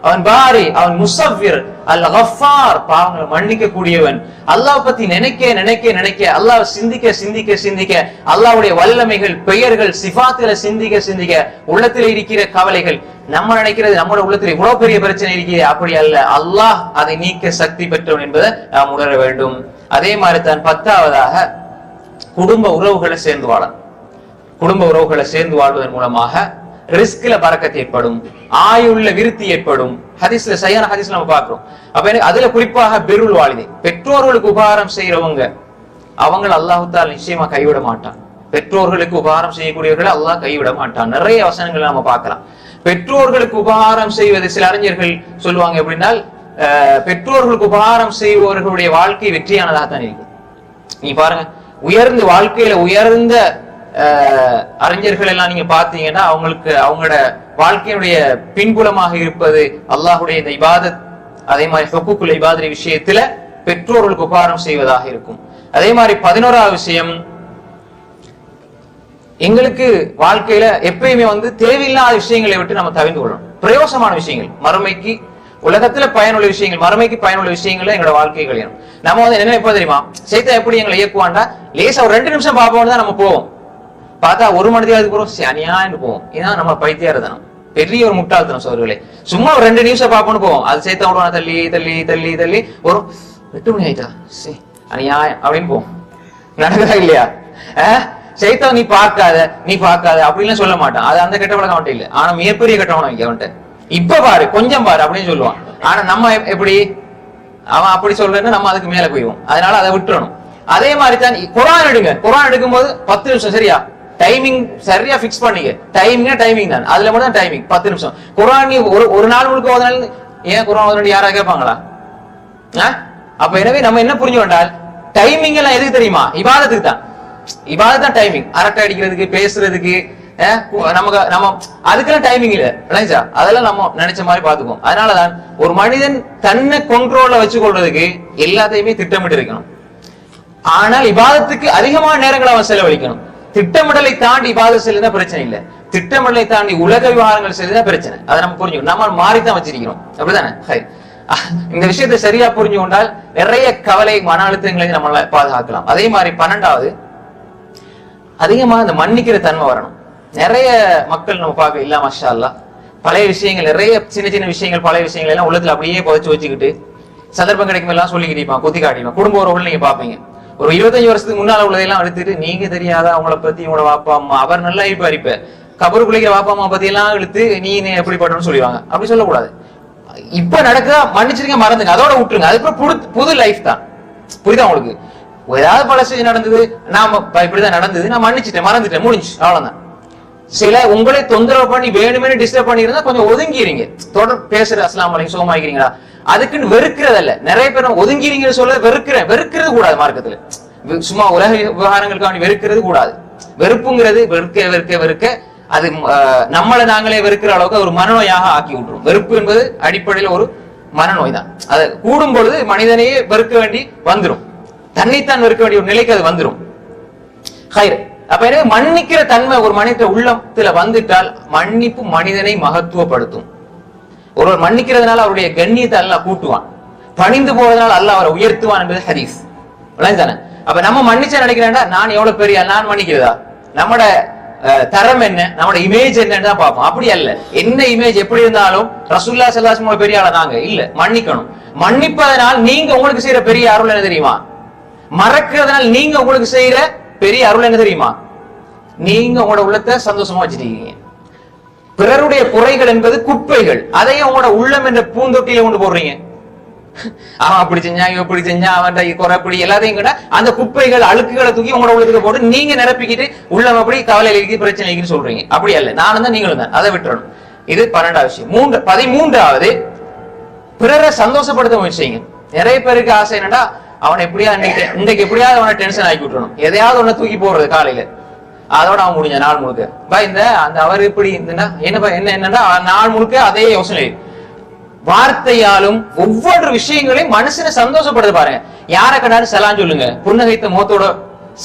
அவன் பாரி, அவன் முஸவ்விர், அல் கஃபார், பாவங்களை மன்னிக்க கூடியவன். அல்லாஹ் பத்தி நினைக்க நினைக்க நினைக்க, அல்லாஹ் சிந்திக்க சிந்திக்க சிந்திக்க, அல்லாஹ்வுடைய வல்லமைகள், பெயர்கள், சிஃபாத்துல சிந்திக்க சிந்திக்க, உள்ளத்துல இருக்கிற கவலைகள், நம்ம நினைக்கிறது நம்மளோட உள்ளத்துல இவ்வளவு பெரிய பிரச்சனை இருக்கிறது, அப்படி அல்ல, அல்லாஹ் அதை நீக்க சக்தி பெற்றவன் என்பதை நாம் உணர வேண்டும். அதே மாதிரி தான் 10வதாக குடும்ப உறவுகளை சேர்ந்து வாழணும். குடும்ப உறவுகளை சேர்ந்து வாழ்வதன் மூலமாக ரிஸ்க்ல பரக்கத் ஏற்படும், ஆயுள்ள விருத்தி ஏற்படும். ஹதீஸ்ல சையான ஹதீஸ்ல நம்ம பார்க்கிறோம். அப்ப அதுல குறிப்பாக பிருல் வாலிதை, பெற்றோர்களுக்கு உபகாரம் செய்யறவங்க, அவங்களை அல்லாஹ் தஆலா நிச்சயமா கைவிட மாட்டான். பெற்றோர்களுக்கு உபகாரம் செய்யக்கூடியவர்களை அல்லாஹ் கைவிட மாட்டான். நிறைய வசனங்களை நம்ம பார்க்கலாம். பெற்றோர்களுக்கு உபகாரம் செய்வது, சில அறிஞர்கள் சொல்லுவாங்க எப்படின்னா, பெற்றோர்களுக்கு உபகாரம் செய்பவர்களுடைய வாழ்க்கை வெற்றியானதாக தான் இருக்கும். நீ பாருங்க, உயர்ந்த வாழ்க்கையில உயர்ந்த அறிஞர்கள் எல்லாம் நீங்க பாத்தீங்கன்னா, அவங்களுக்கு அவங்களோட வாழ்க்கையுடைய பின்புலமாக இருப்பது அல்லாஹ்வுடைய இந்த இபாதத். அதே மாதிரி ஹுக்கூக்குல் இபாதத் விஷயத்துல பெற்றோர்களுக்கு உபகாரம் செய்வதாக இருக்கும். அதே மாதிரி 11வது விஷயம், எங்களுக்கு வாழ்க்கையில எப்பயுமே தேவையில்லாத விஷயங்களை விட்டு நம்ம தவிர்த்து கொள்ளணும். பிரயோசமான விஷயங்கள், மறுமைக்கு உலகத்துல பயனுள்ள விஷயங்கள், மறுமைக்கு பயனுள்ள விஷயங்கள்ல எங்களோட வாழ்க்கை கழியணும். நம்ம என்ன எப்ப தெரியுமா, சைத்தான் எப்படி எங்களை இயக்குவான்டா, லேசா ஒரு 2 நிமிஷம் பார்ப்போம் தான் நம்ம போவோம். பார்த்தா 1 மணி நேரத்துக்கு போறோம், அநியாயம்னு போவோம். இதான் நம்ம பைத்தியாரதனம், பெரிய ஒரு முட்டாள்தனம் சோர்களே. சும்மா ஒரு 2 நிமிஷம் பார்ப்போம்னு போவோம், அது சைத்தான் விடுவான தள்ளி தள்ளி தள்ளி தள்ளி ஒரு 8 மணி ஆயிட்டா, அநியாயம் அப்படின்னு போவோம். நடக்குதா இல்லையா? சைத்தான் நீ பார்க்காத அப்படின்னு சொல்ல மாட்டான். அது அந்த கெட்ட பழக்கம் அவன்கிட்ட இல்ல. ஆனா மிகப்பெரிய கெட்ட பழக்கம் அவன்கிட்ட, இப்ப பாரு கொஞ்சம் பாரு அப்படின்னு சொல்லுவான். ஆனா நம்ம எப்படி, அவன் அப்படி சொல்றேன்னு நம்ம அதுக்கு மேல போயிடுவோம். அதனால அதை விட்டுறணும். அதே மாதிரி தான் குர்ஆன் எடுங்க. குர்ஆன் எடுக்கும்போது 10 நிமிஷம் சரியா, டைமிங் சரியா பிக்ஸ் பண்ணீங்க. டைமிங் தான், அதுல மட்டும் தான் டைமிங் 10 நிமிஷம். குர்ஆன் நீ ஒரு நாள் முழுக்க ஓதுனால ஏன் குர்ஆன் ஓதுறது யாரா கேட்பாங்களா? அப்ப எனவே நம்ம என்ன புரிஞ்சு கொண்டால், டைமிங் எல்லாம் எதுக்கு தெரியுமா? இபாதத்துக்கு தான். இபாதத் தான் டைமிங். அரட்டை அடிக்கிறதுக்கு, பேசுறதுக்கு, நம்ம அதுக்கெல்லாம் டைமிங் இல்ல. அதெல்லாம் நம்ம நினைச்ச மாதிரி பாத்துக்குவோம். அதனாலதான் ஒரு மனிதன் தன்னை கண்ட்ரோல்ல வச்சு கொள்றதுக்கு எல்லாத்தையுமே திட்டமிட்டு இருக்கணும். ஆனால் இபாதத்துக்கு அதிகமான நேரங்களை அவன் செலவழிக்கணும். திட்டமிடலை தாண்டி இபாதத் செல்லுதான் பிரச்சனை இல்ல, திட்டமிடலை தாண்டி உலக விவகாரங்கள் செல்லுதான் பிரச்சனை. அதை நம்ம புரிஞ்சுக்கணும். நம்ம மாறித்தான் வச்சிருக்கிறோம், அப்படிதானே? இந்த விஷயத்தை சரியா புரிஞ்சு கொண்டால் நிறைய கவலை, மன அழுத்தங்களை நம்மளால பாதுகாக்கலாம். அதே மாதிரி 12வது, அதிகமா இந்த மன்னிக்கிற தன்மை வரணும். நிறைய மக்கள் நம்ம பார்க்க இல்ல, மாஷா அல்லாஹ், பழைய விஷயங்கள், நிறைய சின்ன சின்ன விஷயங்கள், பழைய விஷயங்கள் எல்லாம் உள்ளத்துல அப்படியே புதைச்சு வச்சுக்கிட்டு சந்தர்ப்பம் கிடைக்கும் எல்லாம் சொல்லிக்கிட்டீங்க, குத்தி காட்டிடுவான். குடும்ப உறவுகள் நீங்க பாப்பீங்க, ஒரு 25 வருஷத்துக்கு முன்னால உள்ளதெல்லாம் எடுத்துட்டு, நீங்க தெரியாத அவங்கள பத்தி, உங்களோட வாப்பா அம்மா, அவர் நல்லா இருப்பார், இப்ப கபரு குளிக்கிற வாப்பா அம்மா பத்தி எல்லாம் இழுத்து நீ எப்படி பண்றன்னு சொல்லுவாங்க. அப்படி சொல்லக்கூடாது. இப்ப நடக்குதா மன்னிச்சிருங்க, மறந்துங்க, அதோட விட்டுருங்க. அதுக்கப்புறம் புது லைஃப் தான். புரியுதா உங்களுக்கு? ஏதாவது பழசு நடந்தது, நாம இப்படிதான் நடந்தது, நான் மன்னிச்சுட்டேன், மறந்துட்டேன், முடிஞ்சு, அவ்வளவுதான். சில உங்களை தொந்தரவு பண்ணி வேணுமே டிஸ்டர்ப் பண்ணிருந்தா கொஞ்சம் ஒதுங்கிறீங்க. தொடர் பேசுற அஸ்ஸலாமு அலைக்கும் சோமாக்கிறீங்களா, அதுக்குன்னு வெறுக்கிறதல்ல. நிறைய பேர் ஒதுங்கிறீங்கன்னு சொல்ல வெறுக்கிறது கூடாது மார்க்கத்துல. சும்மா உலக விவகாரங்களுக்காக வெறுக்கிறது கூடாது. வெறுப்புங்கிறது வெறுக்க அது நம்மளை நாங்களே வெறுக்கிற அளவுக்கு ஒரு மனநோயாக ஆக்கி விட்டுரும். வெறுப்பு என்பது அடிப்படையில் ஒரு மனநோய் தான். அது கூடும் பொழுது மனிதனையே வெறுக்க வேண்டி வந்துடும், தன்னைத்தான் வெறுக்க வேண்டிய ஒரு நிலைக்கு அது வந்துடும். அப்ப எனவே மன்னிக்கிற தன்மை ஒரு மனித உள்ளத்துல வந்துட்டால் மன்னிப்பு மனிதனை மகத்துவப்படுத்தும். ஒருவர் மன்னிக்கிறதுனால அவருடைய கண்ணியத்தை எல்லாம் கூட்டுவான். பணிந்து போறதுனால அல்லாஹ் அவரை உயர்த்துவான் என்பது ஹதீஸ். தானே? அப்ப நம்ம மன்னிச்சா நினைக்கிறேன்டா நான் எவ்வளவு பெரிய நான் மன்னிக்கிறதா, நம்மட தரம் என்ன, நம்மட இமேஜ் என்னன்னு தான் பார்ப்போம். அப்படி அல்ல. என்ன இமேஜ் எப்படி இருந்தாலும் ரசூலுல்லாஹி ஸல்லல்லாஹு அலைஹி வஸல்லம் பெரிய ஆளா நாங்க இல்ல. மன்னிக்கணும். மன்னிப்பதனால் நீங்க உங்களுக்கு செய்யற பெரிய அருள் என்ன தெரியுமா? மறக்கிறதுனால நீங்க உங்களுக்கு செய்யற பெரிய அருள் என்ன தெரியுமா? நீங்க உங்களோட உள்ளத்தை சந்தோஷமா வச்சிருக்கீங்க. பிறருடைய குறைகள் என்பது குப்பைகள், அதையும் உங்களோட உள்ளம் என்ற பூந்தொட்டியில கொண்டு போடுறீங்க. அவன் அப்படி செஞ்சான், இவன் இப்படி செஞ்சான், அவன் குறை அப்படி எல்லாத்தையும் கூட அந்த குப்பைகள் அழுக்குகளை தூக்கி உங்களோட உள்ளத்துக்கு போட்டு நீங்க நிரப்பிக்கிட்டு உள்ளம் அப்படி கவலை இருக்கு பிரச்சனை இருக்குன்னு சொல்றீங்க. அப்படி அல்ல. நானும் தான் நீங்களும் தான். அதை விட்டுறணும். இது 12வது விஷயம். 13வது பிறரை சந்தோஷப்படுத்த முயற்சி செய்யுங்க. நிறைய பேருக்கு ஆசை என்னன்னா அவனை எப்படியா இன்னைக்கு எப்படியாவது அவனை டென்ஷன் ஆக்கி விட்டுறணும், எதையாவது ஒன்ன தூக்கி போடுறது காலையில, அதோட அவன் முடிஞ்ச நாள் முழுக்க இந்த அந்த அவர் இப்படி என்னன்னா நாள் முழுக்க அதே யோசனை. வார்த்தையாலும் ஒவ்வொரு விஷயங்களையும் மனுஷனை சந்தோஷப்படுது பாருங்க. யார கண்டாலும் சலாம் சொல்லுங்க, புன்னகைத்த முகத்தோட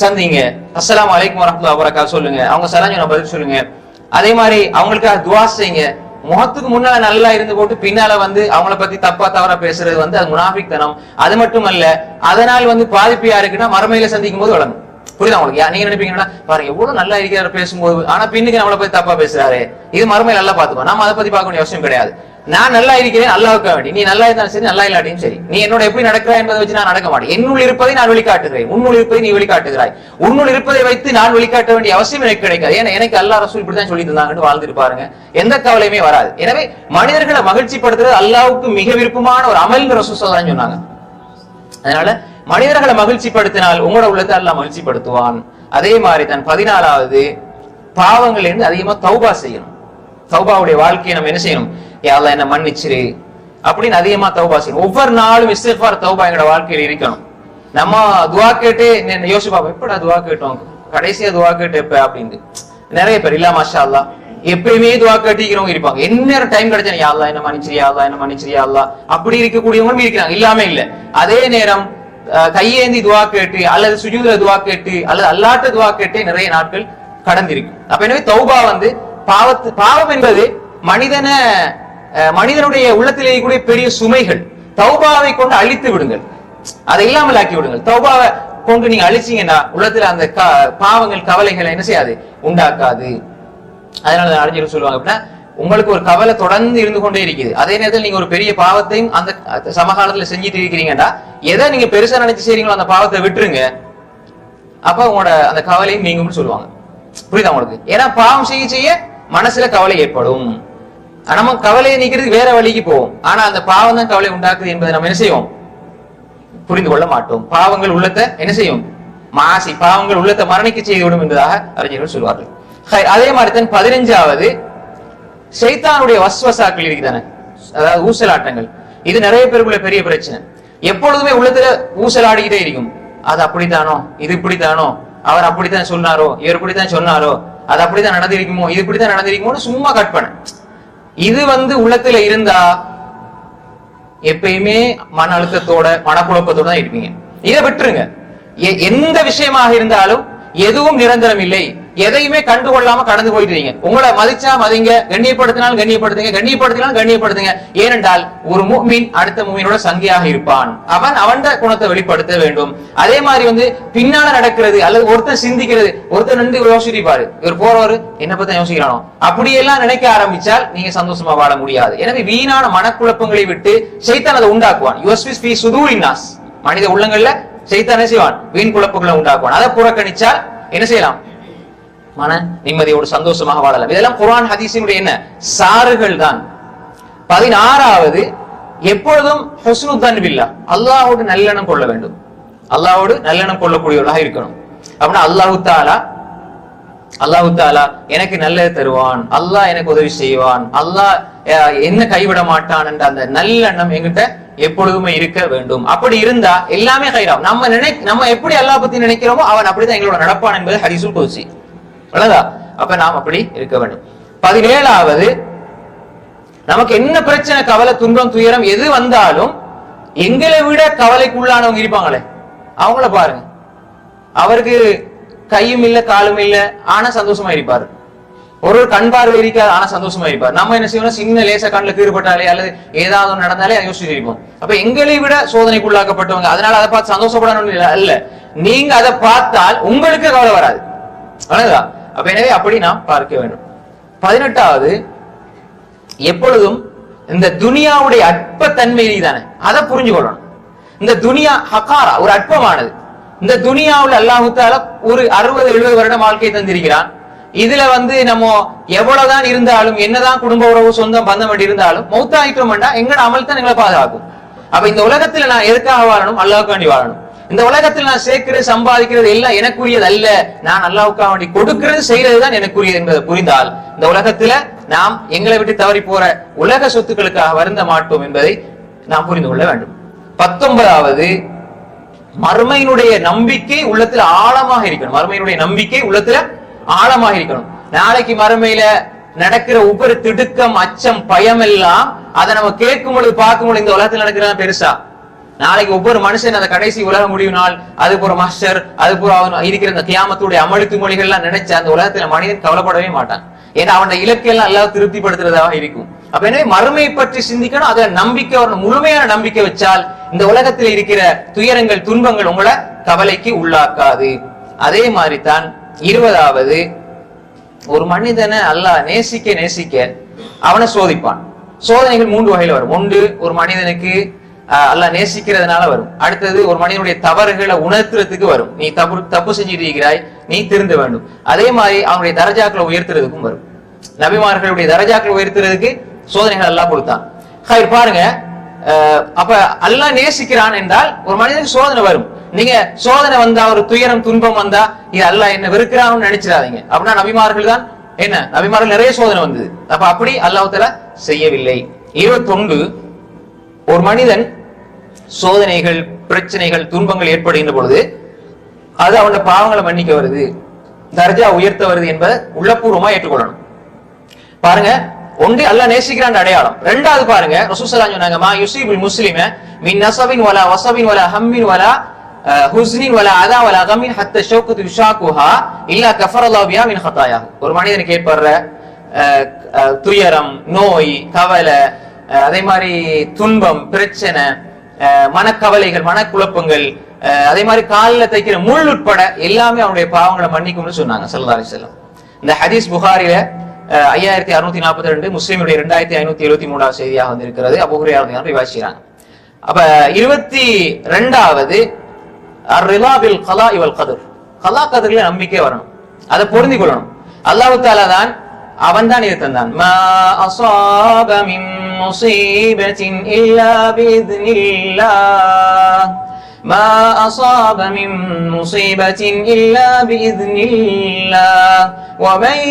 சந்திங்க, அஸ்ஸலாமு அலைக்கும் வரஹ்மத்துல்லாஹி வபரகாத்துஹு சொல்லுங்க, அவங்க சலாம் சொன்ன பதில் சொல்லுங்க. அதே மாதிரி அவங்களுக்காக துஆ செய்யுங்க. முகத்துக்கு முன்னால நல்லா இருந்து போட்டு பின்னால அவங்கள பத்தி தப்பா தவறா பேசுறது அது முனாஃபிக்தனம். அது மட்டுமல்ல, அதனால் பாதிப்பு யாருக்குன்னா மறுமையில சந்திக்கும் போது வழங்கும். புரியுதா உங்களுக்கு? நீங்க நினைப்பீங்கன்னா பாருங்க எவ்வளவு நல்லா இருக்கிற பேசும்போது, ஆனா பின்னுக்கு நம்மளை பத்தி தப்பா பேசுறாரு, இது மறுமையில நல்லா பாத்துப்போம். நம்ம அதை பத்தி பார்க்க வேண்டிய அவசியம் கிடையாது. நான் நல்லா இருக்கிறேன், அல்லாஹ்வுக்கு வேண்டி. நீ நல்லா இருந்தாலும் சரி, நல்லா இல்லாட்டியும் சரி, நீ என்னோட எப்படி நடக்கிறாய் என்பதை வச்சு நான் நடக்க மாட்டேன். என்னுள் இருப்பதை நான் வெளிக்காட்டுகிறேன், உன்னுள் இருப்பதை நீ வெளிக்காட்டுகிறாய். உன்னுள் இருப்பதை வைத்து நான் வெளிக்காட்ட வேண்டிய அவசியம் எனக்கு கிடைக்காது. ஏன்னா எனக்கு அல்லாஹ் ரசூல் இப்படிதான் சொல்லி தந்தாங்கன்னு வாழ்ந்துட்டு பாருங்க, எந்த கவலையுமே வராது. எனவே மனிதர்களை மகிழ்ச்சிப்படுத்துறது அல்லாஹ்வுக்கு மிக விருப்பமான ஒரு அமல் ரசூல் ஸல்லல்லாஹு அலைஹி வஸல்லம் சொன்னாங்க. அதனால மனிதர்களை மகிழ்ச்சிப்படுத்தினால் உங்களோட உள்ளத்தை அல்லாஹ் மகிழ்ச்சிப்படுத்துவான். அதே மாதிரி தான் 14வது பாவங்கள் இருந்து அதிகமா தௌபா செய்யணும். தௌபாவுடைய வாழ்க்கையை நம்ம என்ன செய்யணும்? யா அல்லாஹ் என்ன மன்னிச்சிரு அப்படின்னு அதிகமா தௌபா செய்யணும். ஒவ்வொரு நாளும் இஸ்திக்ஃபார் தௌபா எங்களோட வாழ்க்கையில இருக்கணும். நம்ம துஆ கேட்டு யோசிச்சு பார்ப்போம், எப்படா துஆ கேட்டோம், கடைசியா துஆ கேட்டு எப்ப அப்படின்னு. நிறைய பேர் இல்ல மாஷா அல்லாஹ் எப்பயுமே துஆ கேட்டிக்கிறவங்க இருப்பாங்க. என்ன டைம் கிடைச்சா யா அல்லாஹ் என்ன மன்னிச்சிரு, யா அல்லாஹ் என்ன மன்னிச்சிரு, யா அல்லாஹ் அப்படி இருக்கக்கூடியவங்களும் இருக்கிறாங்க, இல்லாம இல்ல. அதே நேரம் கையேந்தி துஆ கேட்டு அல்லது சுஜூதுல துஆ கேட்டு அல்லது அல்லாஹ்ட்ட துஆ கேட்டு நிறைய நாட்கள் கடந்திருக்கு. அப்ப எனவே தௌபா பாவம் என்பது மனிதனுடைய உள்ளத்தில் இருக்கக்கூடிய பெரிய சுமைகள். தௌபாவை கொண்டு அழித்து விடுங்கள், அதை இல்லாமல் ஆக்கி விடுங்கள். தௌபாவை கொண்டு நீங்க அழிச்சீங்கன்னா உள்ளத்துல அந்த பாவங்கள் கவலைகளை என்ன செய்யாது, உண்டாக்காது. அதனால அறிஞர்கள் சொல்லுவாங்க அப்படின்னா, உங்களுக்கு ஒரு கவலை தொடர்ந்து இருந்து கொண்டே இருக்குது, அதே நேரத்தில் நீங்க ஒரு பெரிய பாவத்தையும் அந்த சமகாலத்துல செஞ்சுட்டு இருக்கிறீங்கன்னா எதை நீங்க பெருசா நினைச்சு செய்றீங்களோ அந்த பாவத்தை விட்டுருங்க, அப்ப உங்களோட அந்த கவலையும் நீங்கும்னு சொல்லுவாங்க. புரியுதா உங்களுக்கு? ஏன்னா பாவம் செய்ய செய்ய மனசுல கவலை ஏற்படும். நம்ம கவலையை நீக்கிறதுக்கு வேற வழிக்கு போவோம், ஆனா அந்த பாவம் தான் கவலை உண்டாக்குது என்பதை நம்ம என்ன செய்வோம், புரிந்து கொள்ள மாட்டோம். பாவங்கள் உள்ளத்தை என்ன செய்யும், மாசி பாவங்கள் உள்ளத்தை மரணிக்க செய்துவிடும் என்பதாக அறிஞர்கள் சொல்வார்கள். அதே மாதிரி தான் 15வது ஷைத்தானுடைய வஸ்வசாக்கள் இருக்குதானே, அதாவது ஊசலாட்டங்கள். இது நிறைய பேருக்குள்ள பெரிய பிரச்சனை. எப்பொழுதுமே உள்ளத்துல ஊசலாடிக்கிட்டே இருக்கும். அது அப்படித்தானோ, இது இப்படித்தானோ, அவர் அப்படித்தான் சொன்னாரோ, இவர் இப்படித்தான் சொன்னாரோ, அது அப்படித்தான் நடந்திருக்குமோ, இது இப்படித்தான் நடந்திருக்குமோன்னு சும்மா கற்பனை. இது உள்ளத்துல இருந்தா எப்பயுமே மன அழுத்தத்தோட மனக்குழப்பத்தோட தான் இருப்பீங்க. இதை விட்டுருங்க. எந்த விஷயமாக இருந்தாலும் எதுவும் நிரந்தரம் இல்லை. எதையுமே கண்டுகொள்ளாம கடந்து போயிட்டு இருக்கீங்க. உங்களை மதிச்சா மதிங்க, கண்ணியப்படுத்தினாலும் கண்ணியப்படுத்துங்க, கண்ணியப்படுத்தினாலும் கண்ணியப்படுத்துங்க. ஏனென்றால் ஒரு முஃமின் அடுத்த முஃமினோட சங்கியாக இருப்பான். அவன் குணத்தை வெளிப்படுத்த வேண்டும். அதே மாதிரி பின்னால நடக்கிறது அல்லது ஒருத்தர் சிந்திக்கிறது, ஒருத்தர் நின்று யோசிப்பாரு, இவர் போறவரு என்ன பத்தி யோசிக்கிறானோ, அப்படியெல்லாம் நினைக்க ஆரம்பிச்சால் நீங்க சந்தோஷமா வாழ முடியாது. எனவே வீணான மனக்குழப்பங்களை விட்டு ஷைத்தான் அதை உண்டாக்குவான். யுவஸ்விஸ் ஃபீ சுதூரின் நாஸ், மனித உள்ளங்கள்ல ஷைத்தான் என்ன செய்வான், வீண் குழப்பங்களை உண்டாக்குவான். அதை புறக்கணிச்சால் என்ன செய்யலாம், மன நிம்மதியோடு சந்தோஷமாக வாழலாம். இதெல்லாம் குர்ஆன் ஹதீஸினுடைய என்ன சாறுகள் தான். 16வது எப்பொழுதும் ஹுஸ்னுத்தன் பில்லாஹ், அல்லாஹ்வோடு நல்லெண்ணம் கொள்ள வேண்டும். அல்லாஹ்வோடு நல்லெண்ணம் கொள்ளக்கூடியவர்களாக இருக்கணும். அப்படின்னா அல்லாஹ் தஆலா எனக்கு நல்லது தருவான், அல்லாஹ் எனக்கு உதவி செய்வான், அல்லாஹ் என்ன கைவிட மாட்டான் என்ற அந்த நல்லெண்ணம் என்கிட்ட எப்பொழுதுமே இருக்க வேண்டும். அப்படி இருந்தா எல்லாமே கைராம். நம்ம எப்படி அல்லாஹ் பத்தி நினைக்கிறோமோ அவன் அப்படிதான் எங்களோட நடப்பான் என்பது ஹதீஸுல் குத்ஸி. அப்ப நாம் அப்படி இருக்க வேண்டும். 17வது நமக்கு என்ன பிரச்சனை, கவலை, துன்பம், துயரம் எது வந்தாலும் எங்களை விட கவலைக்குள்ளானவங்க இருப்பாங்களே அவங்கள பாருங்க. அவருக்கு கையும் இல்ல காலும் இல்ல, ஆனா சந்தோஷமா இருப்பாரு. ஒரு கண் பார்வை இருக்காது, ஆனா சந்தோஷமா இருப்பார். நம்ம என்ன செய்யணும், சின்ன லேச கண்ணுல கீறுபட்டாலே அல்லது ஏதாவது நடந்தாலே யோசிச்சு இருப்போம். அப்ப எங்களை விட சோதனைக்குள்ளாக்கப்பட்டவங்க, அதனால அதை பார்த்து சந்தோஷப்படணும் அல்ல, நீங்க அதை பார்த்தால் உங்களுக்கு கவலை வராது. அப்ப எனவே அப்படி நாம் பார்க்க வேண்டும். 18வது, எப்பொழுதும் இந்த துனியாவுடைய அற்பத்தன்மை தானே அதை புரிஞ்சு கொள்ளணும். இந்த துனியா ஹகாரா, ஒரு அற்பமானது. இந்த துனியாவுல அல்லாஹ் தஆலா ஒரு 60-70 வருடம் வாழ்க்கை தந்திருக்கிறான். இதுல நம்ம எவ்வளவுதான் இருந்தாலும், என்னதான் குடும்ப உறவு சொந்தம் பந்தம் அப்படி இருந்தாலும், மௌத்தாயிட்டோம்னா எங்கட அமல் தான் எங்களை பாதுகாக்கும். அப்ப இந்த உலகத்துல நான் எதுக்காக வாழணும்? அல்லாஹ்வுக்காண்டி வாழணும். இந்த உலகத்தில் நான் சேர்க்கிறது சம்பாதிக்கிறது எல்லாம் எனக்குரியது அல்ல, நான் அல்லாஹ்வுக்காக வேண்டி கொடுக்கிறது செய்யறதுதான் எனக்குரியது என்பதை புரிந்தால் இந்த உலகத்துல நாம் எங்களை விட்டு தவறி போற உலக சொத்துக்களுக்காக வருந்த மாட்டோம் என்பதை நாம் புரிந்து கொள்ள வேண்டும். 19வது, மறுமையினுடைய நம்பிக்கை உள்ளத்துல ஆழமாக இருக்கணும். மறுமையினுடைய நம்பிக்கை உள்ளத்துல ஆழமாக இருக்கணும். நாளைக்கு மறுமையில நடக்கிற ஒவ்வொரு திடுக்கம், அச்சம், பயம் எல்லாம் அதை நம்ம கேட்கும் பொழுது பார்க்கும் பொழுது இந்த உலகத்தில் நடக்கிறதா பெருசா? நாளைக்கு ஒவ்வொரு மனுஷன் அந்த கடைசி உலக முடிவு நாள், அது போற மாஸ்டர், அது போற அவன் இருக்கிற இந்த கியாமத்துடைய அமளித்து மொழிகள் எல்லாம் நினைச்ச அந்த உலகத்துல மனிதன் கவலைப்படவே மாட்டான். ஏன்னா அவனுடைய இலக்கையெல்லாம் எல்லாம் திருப்திப்படுத்துறதாக இருக்கும். அப்ப எனவே மறுமையை பற்றி சிந்திக்கணும், அதுல நம்பிக்கை வரணும். முழுமையான நம்பிக்கை வச்சால் இந்த உலகத்தில் இருக்கிற துயரங்கள், துன்பங்கள் உங்களை கவலைக்கு உள்ளாக்காது. அதே மாதிரி தான் 20வது, ஒரு மனிதனை அல்லாஹ் நேசிக்க நேசிக்க அவனை சோதிப்பான். சோதனைகள் 3 வகையில வரும். ஒன்று, ஒரு மனிதனுக்கு அல்லாஹ் நேசிக்கிறதுனால வரும். அடுத்தது, ஒரு மனிதனுடைய தவறுகளை உணர்த்துறதுக்கு வரும். நீ தப்பு செஞ்சிருக்கிறாய், நீ திருந்த வேண்டும். அதே மாதிரி அவனுடைய தரஜாக்களை உயர்த்துறதுக்கும் வரும். நபிமார்களுடைய தரஜாக்களை உயர்த்துறதுக்கு சோதனைகள் அல்லாஹ் கொடுத்தான். பாருங்க, அப்ப அல்லாஹ் நேசிக்கிறான் என்றால் ஒரு மனிதனுக்கு சோதனை வரும். நீங்க சோதனை வந்தா, ஒரு துயரம் துன்பம் வந்தா, இது அல்லாஹ் என்ன வெறுக்கிறான்னு நினைச்சிடாதீங்க. அப்படின்னா நபிமார்கள் தான் என்ன, நபிமார்கள் நிறைய சோதனை வந்தது. அப்ப அப்படி அல்லாஹ் தஆலா செய்யவில்லை. 21, ஒரு மனிதன் சோதனைகள், பிரச்சனைகள், துன்பங்கள் ஏற்படுகின்ற பொழுது அது அவனுடைய பாவங்களை மன்னிக்க வருது, தர்ஜா உயர்த்த வருது என்பதை உள்ளபூர்வமா ஏற்றுக்கொள்ளணும். பாருங்க, ஒன்று அல்லாஹ் நேசிக்கிறான் அடையாளம். 2வது பாருங்க, ரசூல் ஸல்லல்லாஹு அலைஹி வஸல்லம் சொன்னாங்க, மா யுஸீபுல் முஸ்லிம மின் நஸபின் வலா வஸபின் வலா ஹம்மின் வலா ஹுஸ்னின் வலா அதா வலா கமின் ஹத்தா ஷௌகத்து யுஷாகுஹா இல்லா கஃபரல்லாஹு பிஹா மின் ஹதாயாஹு. ஒரு மனிதனுக்கு ஏற்படுற துயரம், நோய், கவலை, அதே மாதிரி துன்பம், பிரச்சனை, மனக்கவலைகள், மனக்குழப்பங்கள், அதே மாதிரி காலில் தைக்கிற முள் உட்பட எல்லாமே அவனுடைய பாவங்களை மன்னிக்கும்னு சொன்னாங்க ஸல்லல்லாஹு அலைஹி வஸல்லம். இந்த ஹதீஸ் புகாரில 5642, முஸ்லிமுடைய 2573வது செய்தியாக வந்திருக்கிறது. அபூ ஹுரைரா ரலியல்லாஹு அன்ஹு ரிவாயத். அப்ப 22வது, அர்-ரிலா பில் கலாஇ வல் கதர். கலா கதர்ல நம்பிக்கை வரணும், அதை பொருந்திக் கொள்ளணும். அல்லாஹ் தஆலா தான், அவன் தான் இது தந்தான். மா அஸாப மின் முஸீபத்தின் இல்லா பிஇذنில்லாஹ், மா அஸாப மின் முஸீபத்தின் இல்லா பிஇذنில்லாஹ், வமன்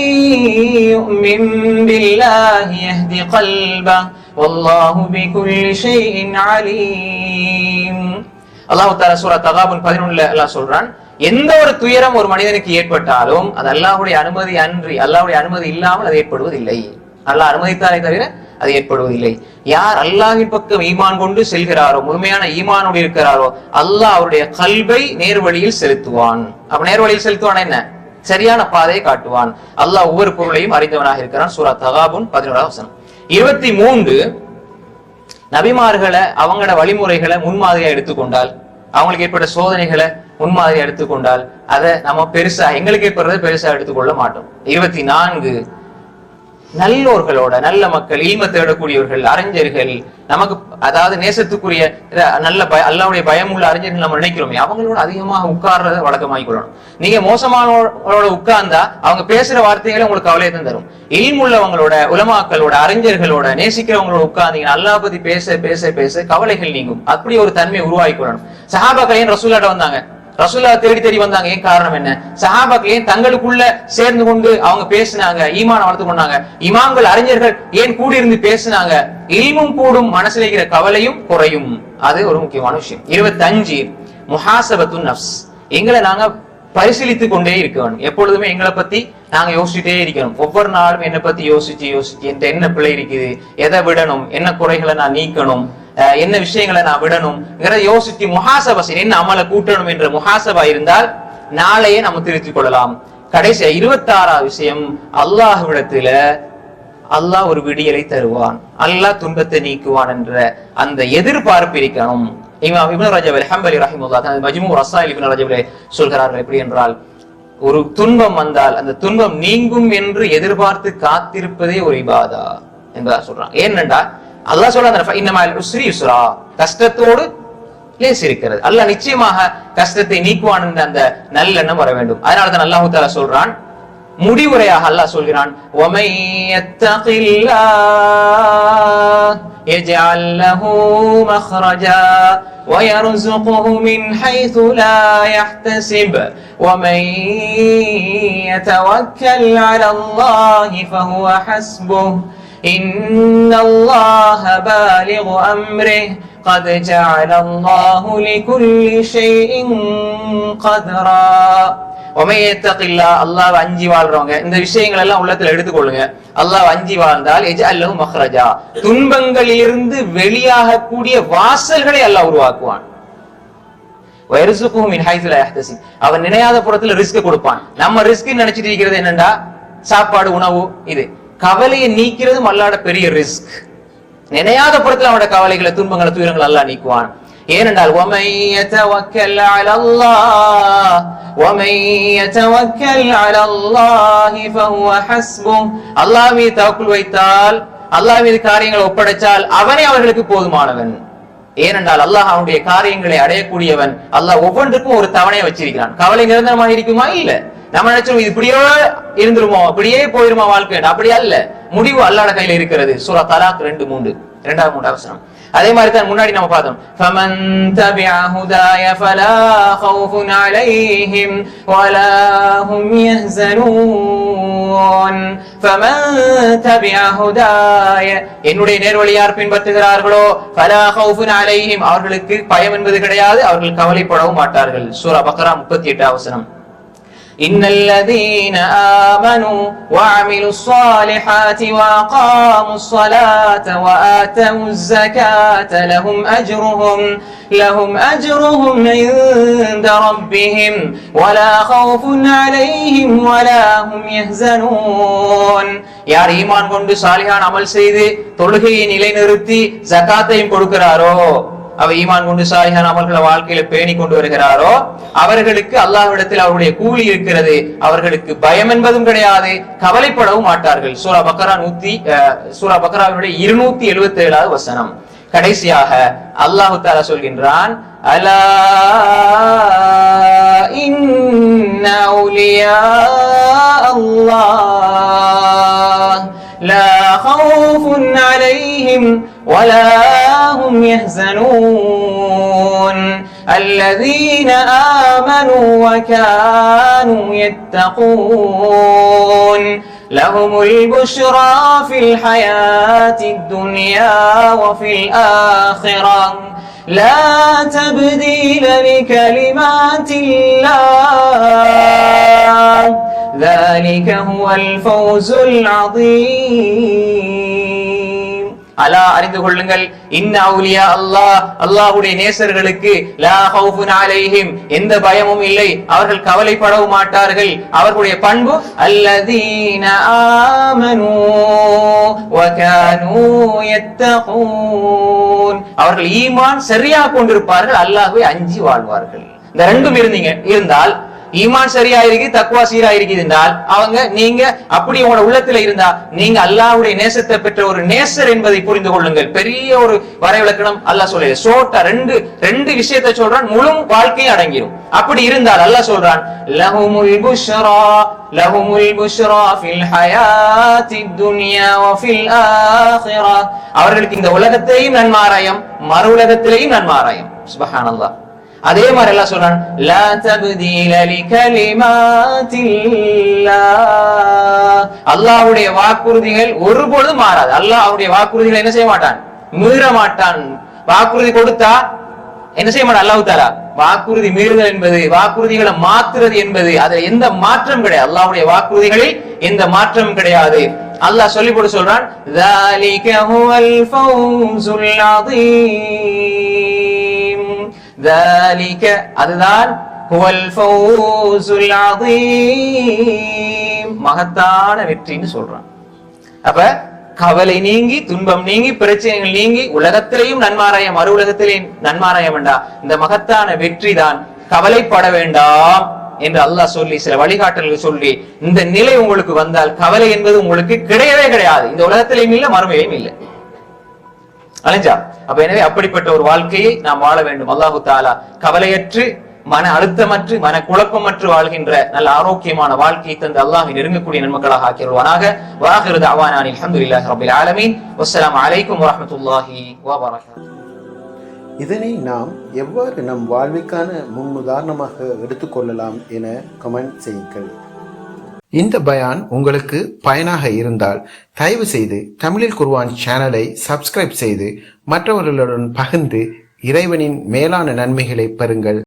யுமின் பில்லாஹி யஹ்தி கல்பஹு வல்லாஹு பிகுல்லி ஷைஇன் அலீம். அல்லாஹ் தஆலா சூரா தகாபுன் 11ல அல்லாஹ் சொல்றான், எந்த ஒரு துயரம் ஒரு மனிதனுக்கு ஏற்பட்டாலும் அது அல்லாஹ்வுடைய அனுமதி அன்றி, அல்லாஹ்வுடைய அனுமதி இல்லாமல் அது ஏற்படுவதில்லை. அல்லாஹ் அனுமதித்தாலே தவிர அது ஏற்படுவதில்லை. யார் அல்லாஹ்வின் பக்கம் ஈமான் கொண்டு செல்கிறாரோ, முழுமையான ஈமானோடு இருக்கிறாரோ, அல்லாஹ் அவருடைய கல்பை நேர்வழியில் செலுத்துவான். அப்ப நேர்வழியில் செலுத்துவான் என்ன, சரியான பாதையை காட்டுவான். அல்லாஹ் ஒவ்வொரு பொருளையும் அறிந்தவனாக இருக்கிறான். சூரா தகாபுன் 11வது வசனம். 23, நபிமார்களை அவங்களோட வழிமுறைகளை முன்மாதிரியா எடுத்துக்கொண்டால், அவங்களுக்கு ஏற்பட்ட சோதனைகளை முன்மாதிரியா எடுத்துக்கொண்டால் அதை நம்ம பெருசா, எங்களுக்கு ஏற்படுறதை பெருசா எடுத்துக்கொள்ள மாட்டோம். 24, நல்லோர்களோட, நல்ல மக்கள், ஈம தேடக்கூடியவர்கள், அறிஞர்கள், நமக்கு அதாவது நேசத்துக்குரிய நல்ல அல்லாஹ்வுடைய பயமுள்ள அறிஞர்கள் நம்ம நினைக்கிறோமே, அவங்களோட அதிகமாக உட்கார்றத வழக்கமாக்கிக் கொள்ளணும். நீங்க மோசமானவங்களோட உட்கார்ந்தா அவங்க பேசுற வார்த்தைகளை உங்களுக்கு கவலையை தான் தரும். இல்முள்ளவங்களோட, உலமாக்களோட, அறிஞர்களோட, நேசிக்கிறவங்களோட உட்கார்ந்தீங்கன்னா அல்லாஹ் பத்தி பேச பேச பேச கவலைகள் நீங்கும். அப்படி ஒரு தன்மையை உருவாக்கி கொள்ளணும். சஹாபாக்கள் ஏன் ரசூலுல்லாஹ்ட்ட வந்தாங்க? ரசூலுல்லாஹ் தேடி தேடி வந்தாங்க. ஏன் காரணம் என்ன? சஹாபாக்கள் ஏன் தங்களுக்குள்ள சேர்ந்து கொண்டு அவங்க பேசினாங்க, ஈமான வளர்த்து கொண்டாங்க? இமாம்கள், அறிஞர்கள் ஏன் கூடியிருந்து பேசினாங்க? இல்மும் கூடும், மனசுல இருக்கிற கவலையும் குறையும். அது ஒரு முக்கியமான விஷயம். 25, முஹாசபத்துன் நஃப்ஸ். எங்களை நாங்க பரிசீலித்துக் கொண்டே இருக்க வேண்டும். எப்பொழுதுமே எங்களை பத்தி நாங்க யோசிச்சுட்டே இருக்கணும். ஒவ்வொரு நாளும் என்னை பத்தி யோசிச்சு யோசிச்சு என்கிட்ட என்ன பிழை இருக்குது, எதை விடணும், என்ன குறைகளை நான் நீக்கணும், என்ன விஷயங்களை நான் விடணும் யோசிச்சு முஹாசபா, என்ன அமலை கூட்டணும் என்ற முஹாசபா இருந்தால் நாளையே நம்ம திருத்திக் கொள்ளலாம். கடைசியா 26வது விஷயம், அல்லாஹ்விடத்துல அல்லாஹ் ஒரு விடியலை தருவான், அல்லாஹ் துன்பத்தை நீக்குவான் என்ற அந்த எதிர்பார்ப்பு இருக்கணும். இமாம் இப்னு ரஜப் அல்-ஹம்பலி ரஹிமஹுல்லாஹ் தனது மஜ்மூ ரஸாயில் இப்னு ரஜப்ல சொல்கிறார்கள் எப்படி என்றால், ஒரு துன்பம் வந்தால் அந்த துன்பம் நீங்கும் என்று எதிர்பார்த்து காத்திருப்பதே ஒரு இபாதா என்பதா சொல்றாங்க. ஏனென்றா அல்லாஹ் சொல்றான் இன்னமல் உஸ்ரி யுஸ்ரா, கஷ்டத்தோடு லேஸ் இருக்கிறது. அல்லாஹ் நிச்சயமாக கஷ்டத்தை நீக்குவான் என்ற அந்த நல்லெண்ணம் வர வேண்டும். அதனால தான் அல்லாஹ் தஆலா சொல்றான், முடிவுரையாக அல்லாஹ் சொல்கிறான், وَمَن يَتَّقِ اللَّهَ يَجْعَل لَّهُ مَخْرَجًا وَيَرْزُقْهُ مِنْ حَيْثُ لَا يَحْتَسِبُ وَمَن يَتَوَكَّلْ عَلَى اللَّهِ فَهُوَ حَسْبُهُ إِنَّ اللَّهَ بَالِغُ أَمْرِهِ قَدْ جَعَلَ اللَّهُ لِكُلِّ شَيْءٍ قَدْرًا. அல்லாஹ் அஞ்சி வாழ்றவங்க இந்த விஷயங்கள் எல்லாம் உள்ளத்துல எடுத்துக்கொள்ளுங்க. அல்லாஹ் அஞ்சி வாழ்ந்தால் யஜ்அல் லஹு மக்ரஜா, துன்பங்களிலிருந்து வெளியாக கூடிய வாசல்களை அல்லாஹ் உருவாக்குவான். வயர்சுகுஹு மின் ஹைஸு லா யஹ்தசிப், அவன் நினையாத புறத்துல ரிஸ்க் கொடுப்பான். நம்ம ரிஸ்க் நினைச்சிட்டு இருக்கிறது என்னண்டா, சாப்பாடு உணவு, இது கவலையை நீக்கிறதும் அல்லாஹ்வோட பெரிய ரிஸ்க். நினையாத புறத்துல அவனோட கவலைகளை துன்பங்களை துயரங்களை அல்லாஹ் நீக்குவான். ஏனென்றால் وَمَن يَتَوَكَّلْ عَلَى اللَّهِ وَمَن يَتَوَكَّلْ عَلَى اللَّهِ فَهُوَ حَسْبُهُ, அல்லாஹ் மீது தவக்குல் வைத்தால், அல்லாஹ் மீது காரியங்களை ஒப்படைத்தால் அவனே அவர்களுக்கு போதுமானவன். ஏனென்றால் அல்லாஹ் அவனுடைய காரியங்களை அடையக்கூடியவன். அல்லாஹ் ஒவ்வொன்றுக்கும் ஒரு தவணையை வச்சிருக்கிறான். கவலை நிரந்தரமாக இருக்குமா? இல்ல. நம்ம நினைச்சோம் இது இப்படியே இருந்துருமோ, அப்படியே போயிருமா வாழ்க்கை, அப்படி அல்ல. முடிவு அல்லாஹ்வோட கையில இருக்கிறது. சூரா தலாக் 2:3 2வது 3வது வசனம். அதே மாதிரி தான் முன்னாடி நம்ம பார்த்தோம், فَمَن تَبِعَ هُدَايَ فَلَا خَوْفٌ عَلَيْهِمْ وَلَا هُمْ يَحْزَنُونَ. فَمَن تَبِعَ هُدَايَ, என்னுடைய நேர்வழி யார் பின்பற்றுகிறார்களோ, فَلَا خَوْفٌ عَلَيْهِمْ, அவர்களுக்கு பயம் என்பது கிடையாது, அவர்கள் கவலைப்படவும் மாட்டார்கள். சூரா பக்ரா 38வது வசனம். إن الذين آمنوا وعملوا الصالحات وأقاموا الصلاة وآتوا الزكاة لهم أجرهم عند ربهم ولا خوف عليهم ولا هم يحزنون. யார் ஈமான் கொண்டு சாலிஹான அமல் செய்து தொழுகையை நிலைநிறுத்தி ஜகாத்தையும் கொடுக்கிறாரோ, அவ ஈமான் கொண்டு சாலிஹான அமல்களை வாழ்க்கையில பேணி கொண்டு வருகிறாரோ, அவர்களுக்கு அல்லாஹ்விடத்தில் அவருடைய கூலி இருக்கிறது. அவர்களுக்கு பயம் என்பதும் கிடையாது, கவலைப்படவும் மாட்டார்கள். சூரா பக்ராவினுடைய 277வது வசனம். கடைசியாக அல்லாஹ் தஆலா சொல்கின்றான், அலா இன்ன அவுலியா அல்லாஹ் லா ஹவுஃபுன் அலைஹிம் ولا هم يحزنون الذين آمنوا وكانوا يتقون لهم البشرى في الحياة الدنيا وفي الآخرة لا تبديل لكلمات الله ذلك هو الفوز العظيم. அலா, அறிந்து கொள்ளுங்கள், இன்ன அவுலியா அல்லாஹ், அல்லாஹ்வுடைய நேசர்களுக்கு லா ஹவுஃபுன் அலைஹிம், எந்த பயமும் இல்லை, அவர்கள் கவலைப்படவும் மாட்டார்கள். அவர்களுடைய பண்பு அல்லதீன ஆமனூ வ கானூ யத்தகூன், அவர்கள் ஈமான் சரியா கொண்டிருப்பார்கள், அல்லாஹ்வை அஞ்சி வாழ்வார்கள். இந்த ரெண்டும் இருந்தால் ஈமான் சரியா இருக்கு, தக்வா சீரா இருக்குது என்றால் நீங்க அப்படி உங்களோட உள்ளத்துல இருந்தா நீங்க அல்லாஹ்வுடைய நேசத்தை பெற்ற ஒரு நேசர் என்பதை புரிந்து கொள்ளுங்கள். பெரிய ஒரு வரைவிலக்கணம் அல்லாஹ் சொல்லுது. சோட்டா ரெண்டு விஷயத்தை சொல்றான், முழு வாழ்க்கையும் அடங்கிடும். அப்படி இருந்தால் அல்லாஹ் சொல்றான், லஹுமுல் புஷ்ரா ஃபில் ஹயாத்தித் துன்யா வ ஃபில் ஆখিরা, அவர்களுக்கு இந்த உலகத்திலேயும் நன்மாராயம், மறு உலகத்திலேயும் நன்மாராயம். சுப்ஹானல்லாஹ். அதே மாதிரி எல்லாம் சொல்றான், லா தப்தீல லிகலிமாத்தில்லாஹ், அல்லாஹ்வுடைய வாக்குறுதிகள் ஒருபொழுதும் மாறாது. அல்லாஹ் அவருடைய வாக்குறுதிகளை என்ன செய்ய மாட்டான், மீற மாட்டான். வாக்குறுதி கொடுத்தா என்ன செய்ய மாட்டான் அல்லாஹ் தஆலா. வாக்குறுதி மீறுதல் என்பது, வாக்குறுதிகளை மாற்றுறது என்பது, அதுல எந்த மாற்றம் கிடையாது. அல்லாஹ்வுடைய வாக்குறுதிகளில் எந்த மாற்றம் கிடையாது. அல்லாஹ் சொல்லி போட்டு சொல்றான், ذَلِكَ هُوَ الْفَوْزُ الْعَظِيمُ. அதுதான் ஹுவல் ஃபௌசுல் அதீம், மகத்தான வெற்றின்னு சொல்றான். அப்ப கவலை நீங்கி, துன்பம் நீங்கி, பிரச்சனைகள் நீங்கி, உலகத்திலேயும் நன்மாராயம், மறு உலகத்திலேயும் நன்மாராயம் வேண்டாம், இந்த மகத்தான வெற்றி தான். கவலைப்பட வேண்டாம் என்று அல்லாஹ் சொல்லி சில வழிகாட்டல்கள் சொல்லி, இந்த நிலை உங்களுக்கு வந்தால் கவலை என்பது உங்களுக்கு கிடையவே கிடையாது, இந்த உலகத்திலேயும் இல்லை மறுமையிலும் இல்லை. அலைஞ்சா அப்ப எனவே அப்படிப்பட்ட ஒரு வாழ்க்கையை நாம் வாழ வேண்டும். அல்லாஹு தஆலா கவலையற்று, மன அழுத்தமற்று, மன குழப்பமற்று வாழ்கின்ற நல்ல ஆரோக்கியமான வாழ்க்கையை தந்து அல்லாஹ் நெருங்கக்கூடிய நன்மக்களாக ஆக்கிடுவானாக. வாஹிரு தஅவானா அல்ஹம்துலில்லாஹி ரப்பில் ஆலமீன். வஸ்ஸலாமு அலைக்கும் வரஹ்மத்துல்லாஹி வபரகாத்துஹு. இதனை நாம் எவ்வாறு நம் வாழ்விற்கான முன்னுதாரணமாக எடுத்துக்கொள்ளலாம் என கமெண்ட் செய்யுங்கள். இந்த பயான் உங்களுக்கு பயனாக இருந்தால் தயவு செய்து தமிழில் குர்ஆன் சேனலை சப்ஸ்கிரைப் செய்து மற்றவர்களுடன் பகிர்ந்து இறைவனின் மேலான நன்மைகளை பெறுங்கள்.